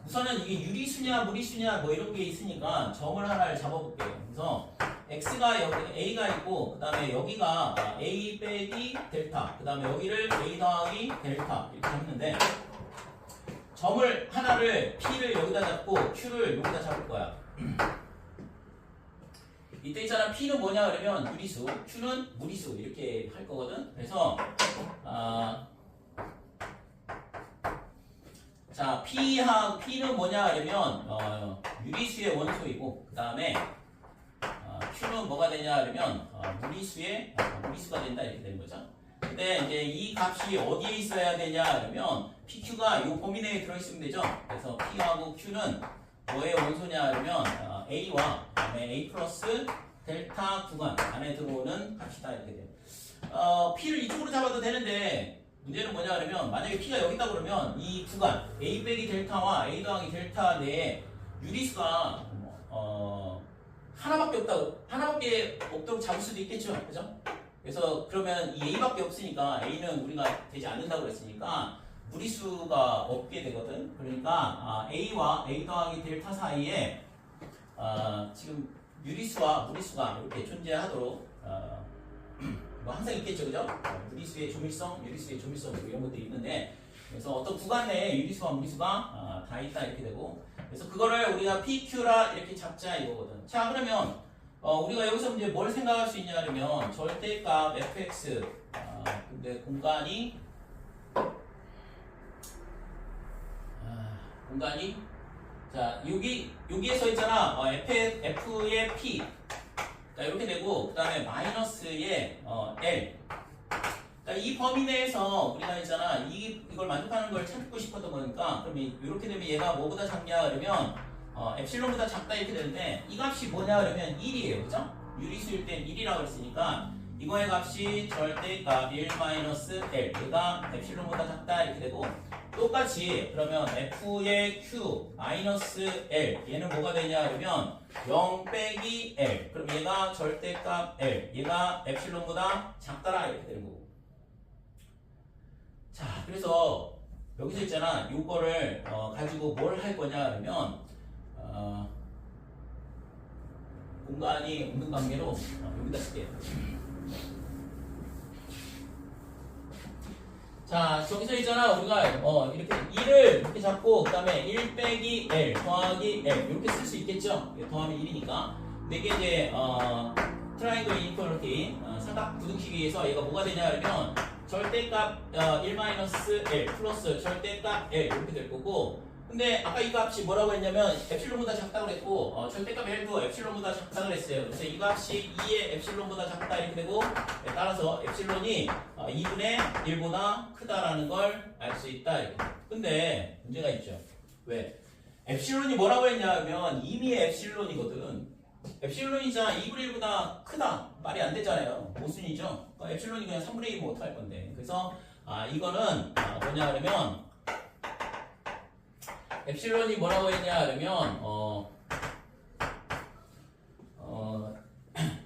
우선은 이게 유리수냐 무리수냐 뭐 이런 게 있으니까 점을 하나를 잡아볼게요. 그래서 x가 여기 a가 있고 그 다음에 여기가 a 빼기 델타 그 다음에 여기를 a 더하기 델타 이렇게 했는데 점을 하나를 p를 여기다 잡고 q를 여기다 잡을 거야. 이때 있잖아 p는 뭐냐 그러면 유리수 q는 무리수 이렇게 할 거거든. 그래서 자 p는 뭐냐 그러면 유리수의 원소이고 그 다음에 q는 뭐가 되냐 그러면 무리수의 무리수가 된다 이렇게 되는 거죠. 근데 이제 이 값이 어디에 있어야 되냐 그러면 pq가 이 범위 내에 들어있으면 되죠. 그래서 p하고 q는 뭐의 원소냐 그러면 a와 그다음에 a 플러스 델타 구간 안에 들어오는 값이다 이렇게 돼요. p를 이쪽으로 잡아도 되는데 문제는 뭐냐 그러면 만약에 p가 여기 있다 그러면 이 구간 a 빼기 델타와 a 더하기 델타 내에 유리수가 하나밖에 없도록 잡을 수도 있겠죠, 그죠? 그래서 그러면 이 a밖에 없으니까 a는 우리가 되지 않는다고 그랬으니까 무리수가 없게 되거든. 그러니까 a와 a 더하기 델타 사이에 지금 유리수와 무리수가 이렇게 존재하도록 뭐 항상 있겠죠, 그죠? 무리수의 조밀성, 유리수의 조밀성 이런 것들이 있는데 그래서 어떤 구간 내에 유리수와 무리수가 다 있다 이렇게 되고 그래서 그거를 우리가 PQ라 이렇게 잡자 이거거든. 자 그러면 우리가 여기서 이제 뭘 생각할 수 있냐 하면 절대값 fx 근데 공간이 자 여기에 서 있잖아 f의 p 자 이렇게 되고 그 다음에 마이너스의 l 자, 이 범위 내에서 우리가 있잖아 이걸 만족하는 걸 찾고 싶었던 거니까 그러면 이렇게 되면 얘가 뭐보다 작냐 그러면 엡실론보다 작다 이렇게 되는데 이 값이 뭐냐 그러면 1이에요 그죠? 유리수일 땐 1이라고 했으니까 이거의 값이 절대값 1-L 얘가 엡실론보다 작다 이렇게 되고 똑같이 그러면 f의 q 마이너스 l 얘는 뭐가 되냐 그러면 0 빼기 l 그럼 얘가 절대값 l 얘가 엡실론보다 작다라 이렇게 되는 거고. 자 그래서 여기서 있잖아 요거를 가지고 뭘 할 거냐 그러면 공간이 없는 관계로 여기다 쓸게요. 자 저기서 있잖아 우리가 이렇게 1을 이렇게 잡고 그 다음에 1 빼기 L 더하기 L 이렇게 쓸 수 있겠죠. 더하면 1이니까 근데 이게 이제 트라이앵글 이니퀄리티 삼각 부등식에서 얘가 뭐가 되냐 그러면 절대값 1-L 플러스 절대값 L 이렇게 될 거고 근데 아까 이 값이 뭐라고 했냐면 엡실론보다 작다고 그랬고 절대값 L도 엡실론보다 작다고 그랬어요. 그래서 이 값이 2의 엡실론보다 작다 이렇게 되고 따라서 엡실론이 2분의 1보다 크다라는 걸 알 수 있다 이렇게. 근데 문제가 있죠. 왜? 엡실론이 뭐라고 했냐면 이미 엡실론이거든. 엡실론이자 2분의 1보다 크다 말이 안 되잖아요. 모순이죠. 엡실론이 그냥 3분의 1이면 어떡할 건데. 그래서 이거는 뭐냐 그러면 엡실론이 뭐라고 했냐 그러면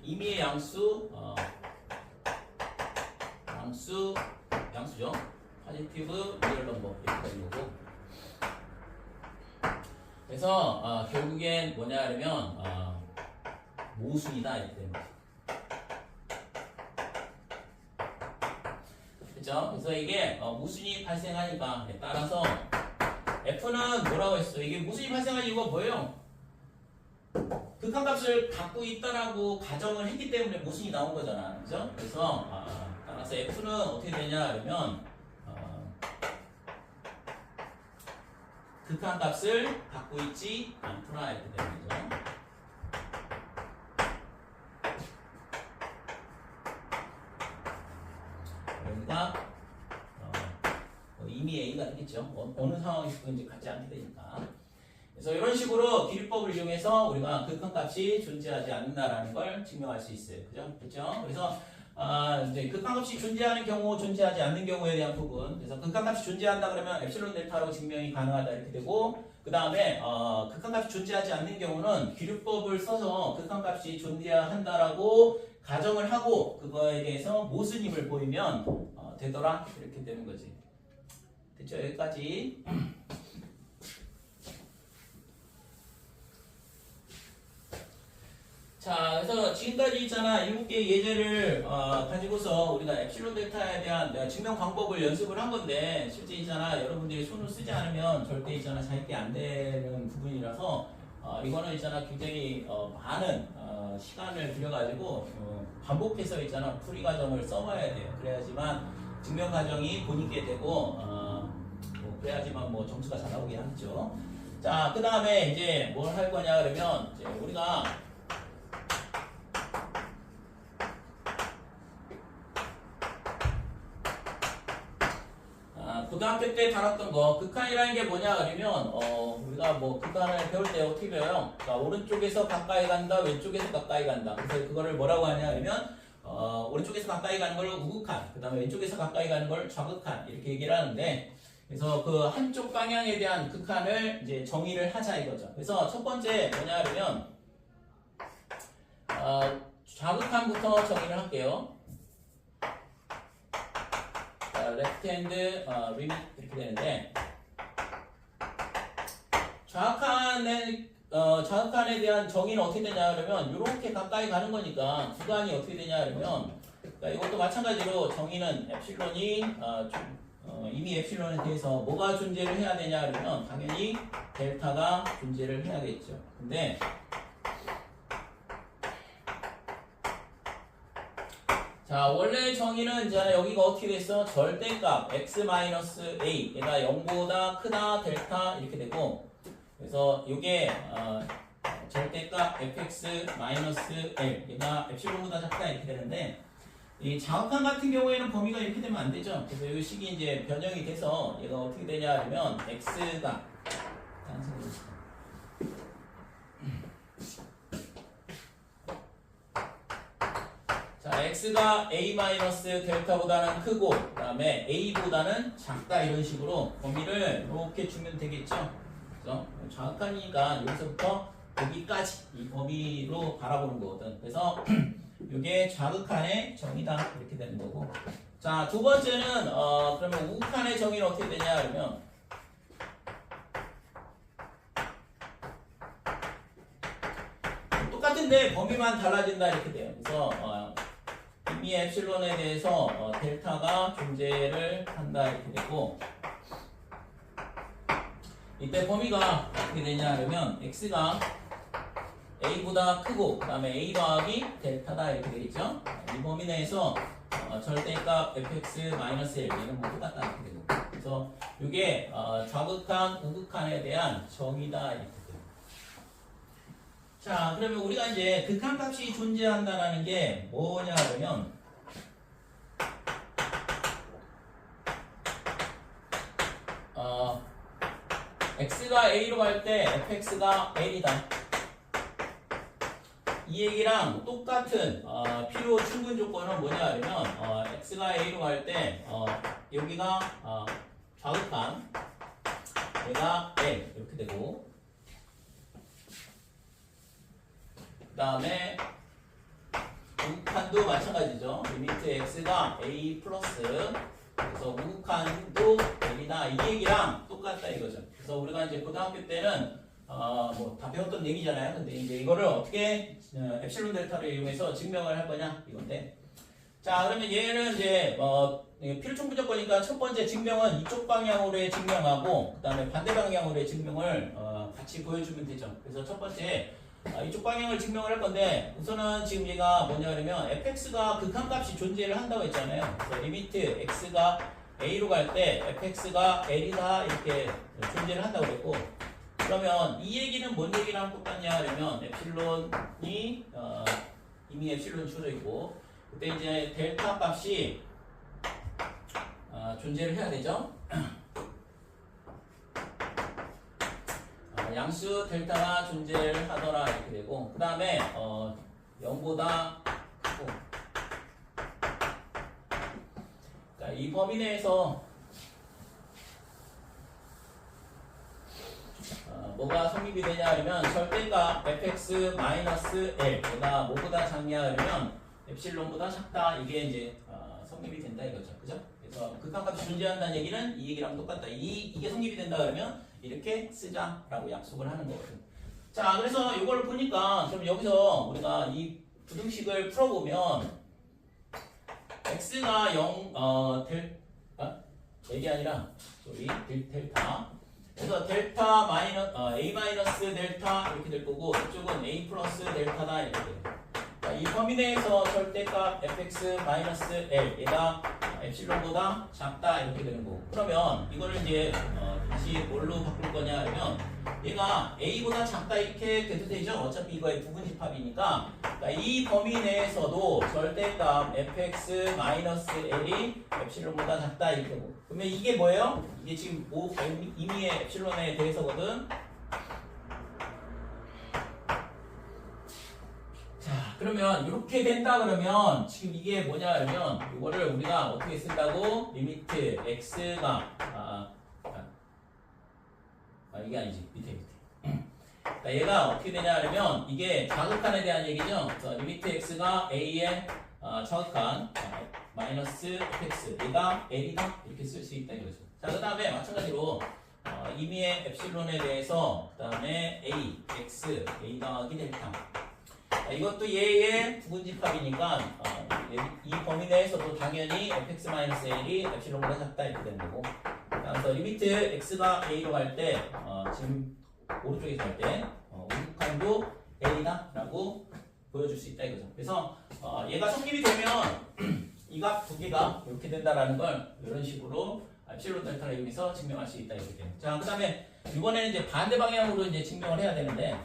임의의 양수죠. 파지티브 리얼 넘버 이렇게 되는 거고. 그래서 결국엔 뭐냐 그러면 모순이다 이렇게 되는 거죠. 그렇죠? 그래서 이게 모순이 발생하니까 따라서 F는 뭐라고 했어? 이게 모순이 발생한 이유가 뭐예요? 극한값을 갖고 있다라고 가정을 했기 때문에 모순이 나온 거잖아. 그죠? 그래서 따라서 F는 어떻게 되냐 그러면 극한값을 갖고 있지 않구나 이렇게 되는 거죠. 이미 A가 되겠죠. 어느 상황에서도 이제 같지 않게 되니까. 그래서 이런 식으로 기류법을 이용해서 우리가 극한값이 존재하지 않는다라는 걸 증명할 수 있어요. 그죠? 그렇죠? 그래서 이제 극한값이 존재하는 경우, 존재하지 않는 경우에 대한 부분. 그래서 극한값이 존재한다 그러면 엡실론 델타로 증명이 가능하다 이렇게 되고, 그 다음에 극한값이 존재하지 않는 경우는 기류법을 써서 극한값이 존재한다라고 가정을 하고 그거에 대해서 모순임을 보이면 되더라 이렇게 되는 거지. 됐죠? 여기까지. 자, 그래서 지금까지 있잖아 7개의 예제를 가지고서 우리가 엡실론 델타에 대한 증명 방법을 연습을 한 건데, 실제 있잖아 여러분들이 손을 쓰지 않으면 절대 있잖아 자기게 안 되는 부분이라서 이거는 있잖아 굉장히 많은 시간을 들여가지고 반복해서 있잖아 풀이 과정을 써봐야 돼요. 그래야지만 증명 과정이 본인께 되고 뭐 그래야지만 뭐 점수가 잘 나오게 하죠. 자, 그 다음에 이제 뭘 할 거냐 그러면 이제 우리가 고등학교 때 다뤘던 거, 극한이라는 게 뭐냐 그러면 우리가 뭐 극한을 배울 때 어떻게 배워요? 그러니까 오른쪽에서 가까이 간다, 왼쪽에서 가까이 간다. 그래서 그거를 뭐라고 하냐 그러면 오른쪽에서 가까이 가는 걸 우극한, 그 다음에 왼쪽에서 가까이 가는 걸 좌극한 이렇게 얘기를 하는데, 그래서 그 한쪽 방향에 대한 극한을 이제 정의를 하자 이거죠. 그래서 첫 번째 뭐냐 그러면 좌극한부터 정의를 할게요. 레프트 핸드 리밋 이렇게 되는데, 좌극한에 대한 정의는 어떻게 되냐 그러면 이렇게 가까이 가는 거니까 구간이 어떻게 되냐 그러면, 그러니까 이것도 마찬가지로 정의는 엡실론이 이미 엡실론에 대해서 뭐가 존재를 해야 되냐 그러면 당연히 델타가 존재를 해야겠죠. 근데 자, 원래 정의는 이제 여기가 어떻게 됐어? 절대값 x-a 얘가 0보다 크다 델타 이렇게 되고, 그래서 이게 절대값 fx-l 얘가 엡실론보다 작다 이렇게 되는데, 이 좌극한 같은 경우에는 범위가 이렇게 되면 안 되죠. 그래서 이 식이 이제 변형이 돼서 얘가 어떻게 되냐 하면 x가 자, x가 a-델타보다는 크고 그 다음에 a보다는 작다 이런 식으로 범위를 이렇게 주면 되겠죠. 그래서 좌극한이니까 여기서부터 여기까지 이 범위로 바라보는 거거든. 그래서 이게 좌극한의 정의다 이렇게 되는 거고, 자, 두 번째는 그러면 우극한의 정의는 어떻게 되냐 그러면 똑같은데 범위만 달라진다 이렇게 돼요. 그래서 이미 엡실론에 대해서 델타가 존재를 한다 이렇게 되고, 이때 범위가 어떻게 되냐 그러면 x가 a보다 크고 그 다음에 a 더하기 델타다 이렇게 되겠죠. 이 범위 내에서 절대값 fx-l 얘는 뭐 똑같다 이렇게 되고, 그래서 이게 좌극한, 우극한에 대한 정의다 이렇게 돼요. 자, 그러면 우리가 이제 극한값이 존재한다라는 게 뭐냐 그러면 x가 a로 갈 때 fx가 l이다. 이 얘기랑 똑같은 필요 충분 조건은 뭐냐 그러면 x가 a로 갈 때 여기가 좌극한 얘가 l 이렇게 되고, 그 다음에 우극한도 마찬가지죠. 리미트 x가 a 플러스, 그래서 우극한도 l이다 이 얘기랑 똑같다 이거죠. 그래서 우리가 이제 고등학교 때는 뭐 다 배웠던 얘기잖아요. 근데 이제 이거를 어떻게 엡실론 델타를 이용해서 증명을 할 거냐 이건데, 자, 그러면 얘는 이제 필충 무조건이니까 첫 번째 증명은 이쪽 방향으로의 증명하고 그 다음에 반대 방향으로의 증명을 같이 보여주면 되죠. 그래서 첫 번째 이쪽 방향을 증명을 할 건데, 우선은 지금 얘가 뭐냐 그러면 fx가 극한값이 존재를 한다고 했잖아요. 그래서 리미트 x가 a로 갈 때 fx가 l이다 이렇게 존재를 한다고 그랬고, 그러면 이 얘기는 뭔 얘기랑 똑같냐 그러면 엡실론이 이미 엡실론 주어져 있고, 그때 이제 델타 값이 존재를 해야 되죠. 양수 델타가 존재하더라 이렇게 되고 그 다음에 0보다 크고 자, 이 범위 내에서 뭐가 성립이 되냐 하면 절대값 fx-l 얘가 뭐보다 작냐 하면 엡실론보다 작다 이게 이제 성립이 된다 이거죠. 그죠? 그래서 극한값이 존재한다는 얘기는 이 얘기랑 똑같다. 이게 성립이 된다 그러면 이렇게 쓰자라고 약속을 하는 거거든. 자, 그래서 이걸 보니까 그럼 여기서 우리가 이 부등식을 풀어보면 x가 0이 아니라 델타 그래서 델타 a 마이너스 델타 이렇게 될 거고 이쪽은 a 플러스 델타다 이렇게 돼요. 이 범위 내에서 절대값 fx-l 얘가 엡실론보다 작다 이렇게 되는 거고 그러면 이거를 이제 다시 뭘로 바꿀 거냐 하면 얘가 a보다 작다 이렇게 돼도 되죠. 어차피 이거의 부분집합이니까 그러니까 이 범위 내에서도 절대값 fx-l이 엡실론보다 작다 이렇게 되고 그러면 이게 뭐예요? 이게 지금 임의의 엡실론에 대해서거든. 그러면 이렇게 된다 그러면 지금 이게 뭐냐 그러면 이거를 우리가 어떻게 쓴다고 리미트 x가 이게 아니지 밑에 그러니까 얘가 어떻게 되냐 그러면 이게 좌극한에 대한 얘기죠. 그래서 리미트 x가 a의 좌극한 마이너스 fx 얘가 l이다 이렇게 쓸 수 있다 이거죠. 자, 그 다음에 마찬가지로 임의의 엡실론에 대해서 그 다음에 a x a 더하기 델타 이것도 얘의 부분집합이니까 이 범위 내에서도 당연히 fx-l이 엡실론보다 작다 이렇게 되는 거고 그래서 리미트 x가 a로 갈 때 지금 오른쪽에서 갈 때 우극한도 l이다 라고 보여줄 수 있다 이거죠. 그래서 얘가 성립이 되면 이 값 두 개가 이렇게 된다라는 걸 이런 식으로 엡실론 델타를 이용해서 증명할 수 있다 이렇게 돼요. 자, 그 다음에 이번에는 이제 반대 방향으로 이제 증명을 해야 되는데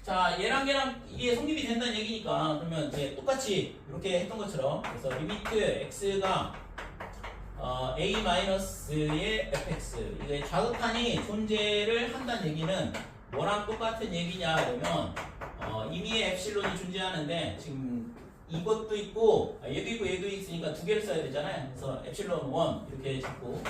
자, 얘랑 이게 성립이 된다는 얘기니까 그러면 이제 똑같이 이렇게 했던 것처럼 그래서 리미트 x가 a-의 fx 이게 좌극한이 존재를 한다는 얘기는 뭐랑 똑같은 얘기냐 그러면 임의의 엡실론이 존재하는데 지금 이것도 있고 얘도 있고 얘도 있으니까 두 개를 써야 되잖아요. 그래서 엡실론 1 이렇게 잡고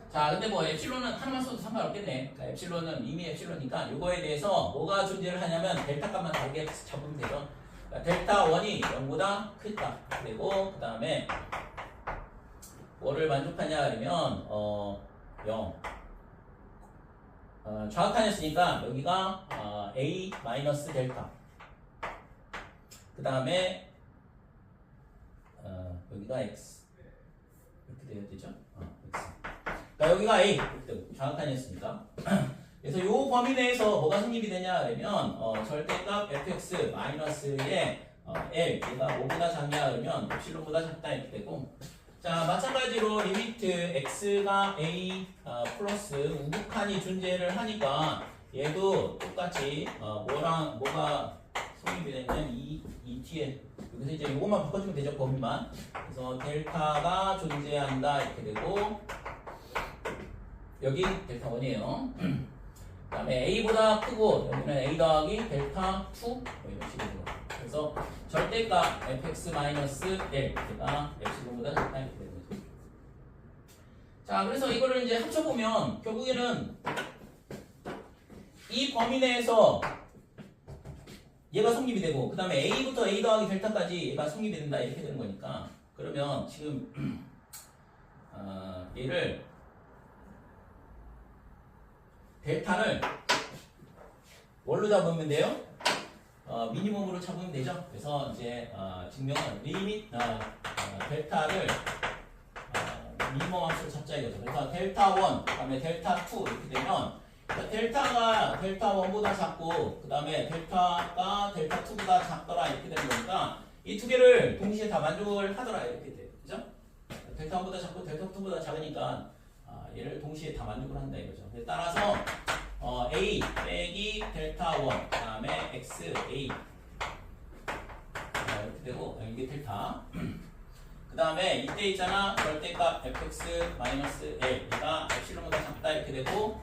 자, 근데 뭐 엡실론은 하나만 써도 상관없겠네. 그러니까 엡실론은 이미 엡실론이니까 이거에 대해서 뭐가 존재를 하냐면 델타 값만 다르게 잡으면 되죠. 그러니까 델타 1이 0보다 크다. 그리고 그 다음에 뭐를 만족하냐 그러면 0 좌극한이었으니까 여기가 a 마이너스 델타 그 다음에 여기가 x 이렇게 돼야 되죠. x 그러니까 여기가 A 좌극한이었으니까 그래서 이 범위 내에서 뭐가 성립이 되냐 그러면 절대값 fx-의 l 얘가 뭐보다 작냐 그러면 엡실론보다 작다 이렇게 되고 자, 마찬가지로 리미트 x가 a 플러스 우극한이 존재를 하니까 얘도 똑같이 뭐가 성립이 되냐면 이 뒤에 여기서 이제 이것만 바꿔주면 되죠. 범위만. 그래서 델타가 존재한다 이렇게 되고 여기 델타 1이에요. 그 다음에 a보다 크고 여기는 a 더하기 델타 2 이런 식으로. 그래서 절대값 fx-l 얘가 엡실론보다 작다 이렇게 되는 거죠. 자, 그래서 이거를 이제 합쳐보면 결국에는 이 범위 내에서 얘가 성립이 되고 그 다음에 a부터 a 더하기 델타까지 얘가 성립이 된다 이렇게 되는 거니까 그러면 지금 얘를 델타를 뭘로 잡으면 돼요? 미니멈으로 잡으면 되죠. 그래서 이제 증명은 리밋 델타를 미니멈 함수로 잡자 이거죠. 그래서 델타 1, 그 다음에 델타 2 이렇게 되면 델타가 델타 1보다 작고 그 다음에 델타가 델타 2보다 작더라 이렇게 되는 거니까 이 두 개를 동시에 다 만족을 하더라 이렇게 돼요. 그죠? 델타 1보다 작고 델타 2보다 작으니까 얘를 동시에 다 만족을 한다 이거죠. 따라서 a 빼기 델타 1 그 다음에 x a 이렇게 되고 이게 델타 그 그 다음에 이때 있잖아 절대값 fx-l 얘가 엡실론보다 작다 이렇게 되고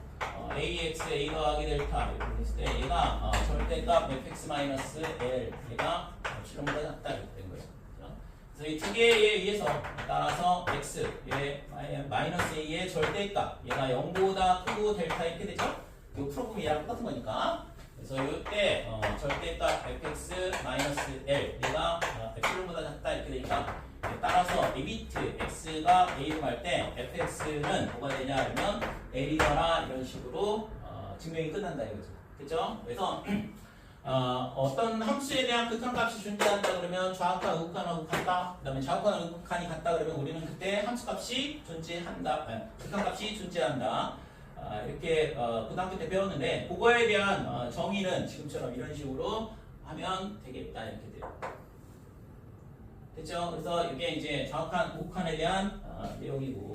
ax a 더하기 델타 이렇게 됐을 때 얘가 절대값 fx-l 얘가 엡실론보다 작다 이렇게 된 거죠. 그래서 이 두 개에 의해서 따라서 x 얘 마이너스 a의 절대값 얘가 0보다 크고 델타 이렇게 되죠. 이 프로그램이 얘랑 똑같은 거니까. 그래서 이때 절대값 fx-l 얘가 엡실론보다 작다 이렇게 되니까 따라서 리미트 x가 a로 갈 때 fx는 뭐가 되냐 그러면 l이더라 이런 식으로 증명이 끝난다 이거죠. 그렇죠? 그래서 어떤 함수에 대한 극한값이 존재한다 그러면 좌극한, 우극한하고 같다. 그 다음에 좌극한, 우극한이 같다 그러면 우리는 그때 함수값이 존재한다. 극한값이 존재한다. 이렇게 고등학교 때 배웠는데 그거에 대한 정의는 지금처럼 이런 식으로 하면 되겠다 이렇게 돼요. 됐죠? 그래서 이게 이제 좌극한, 우극한에 대한 내용이고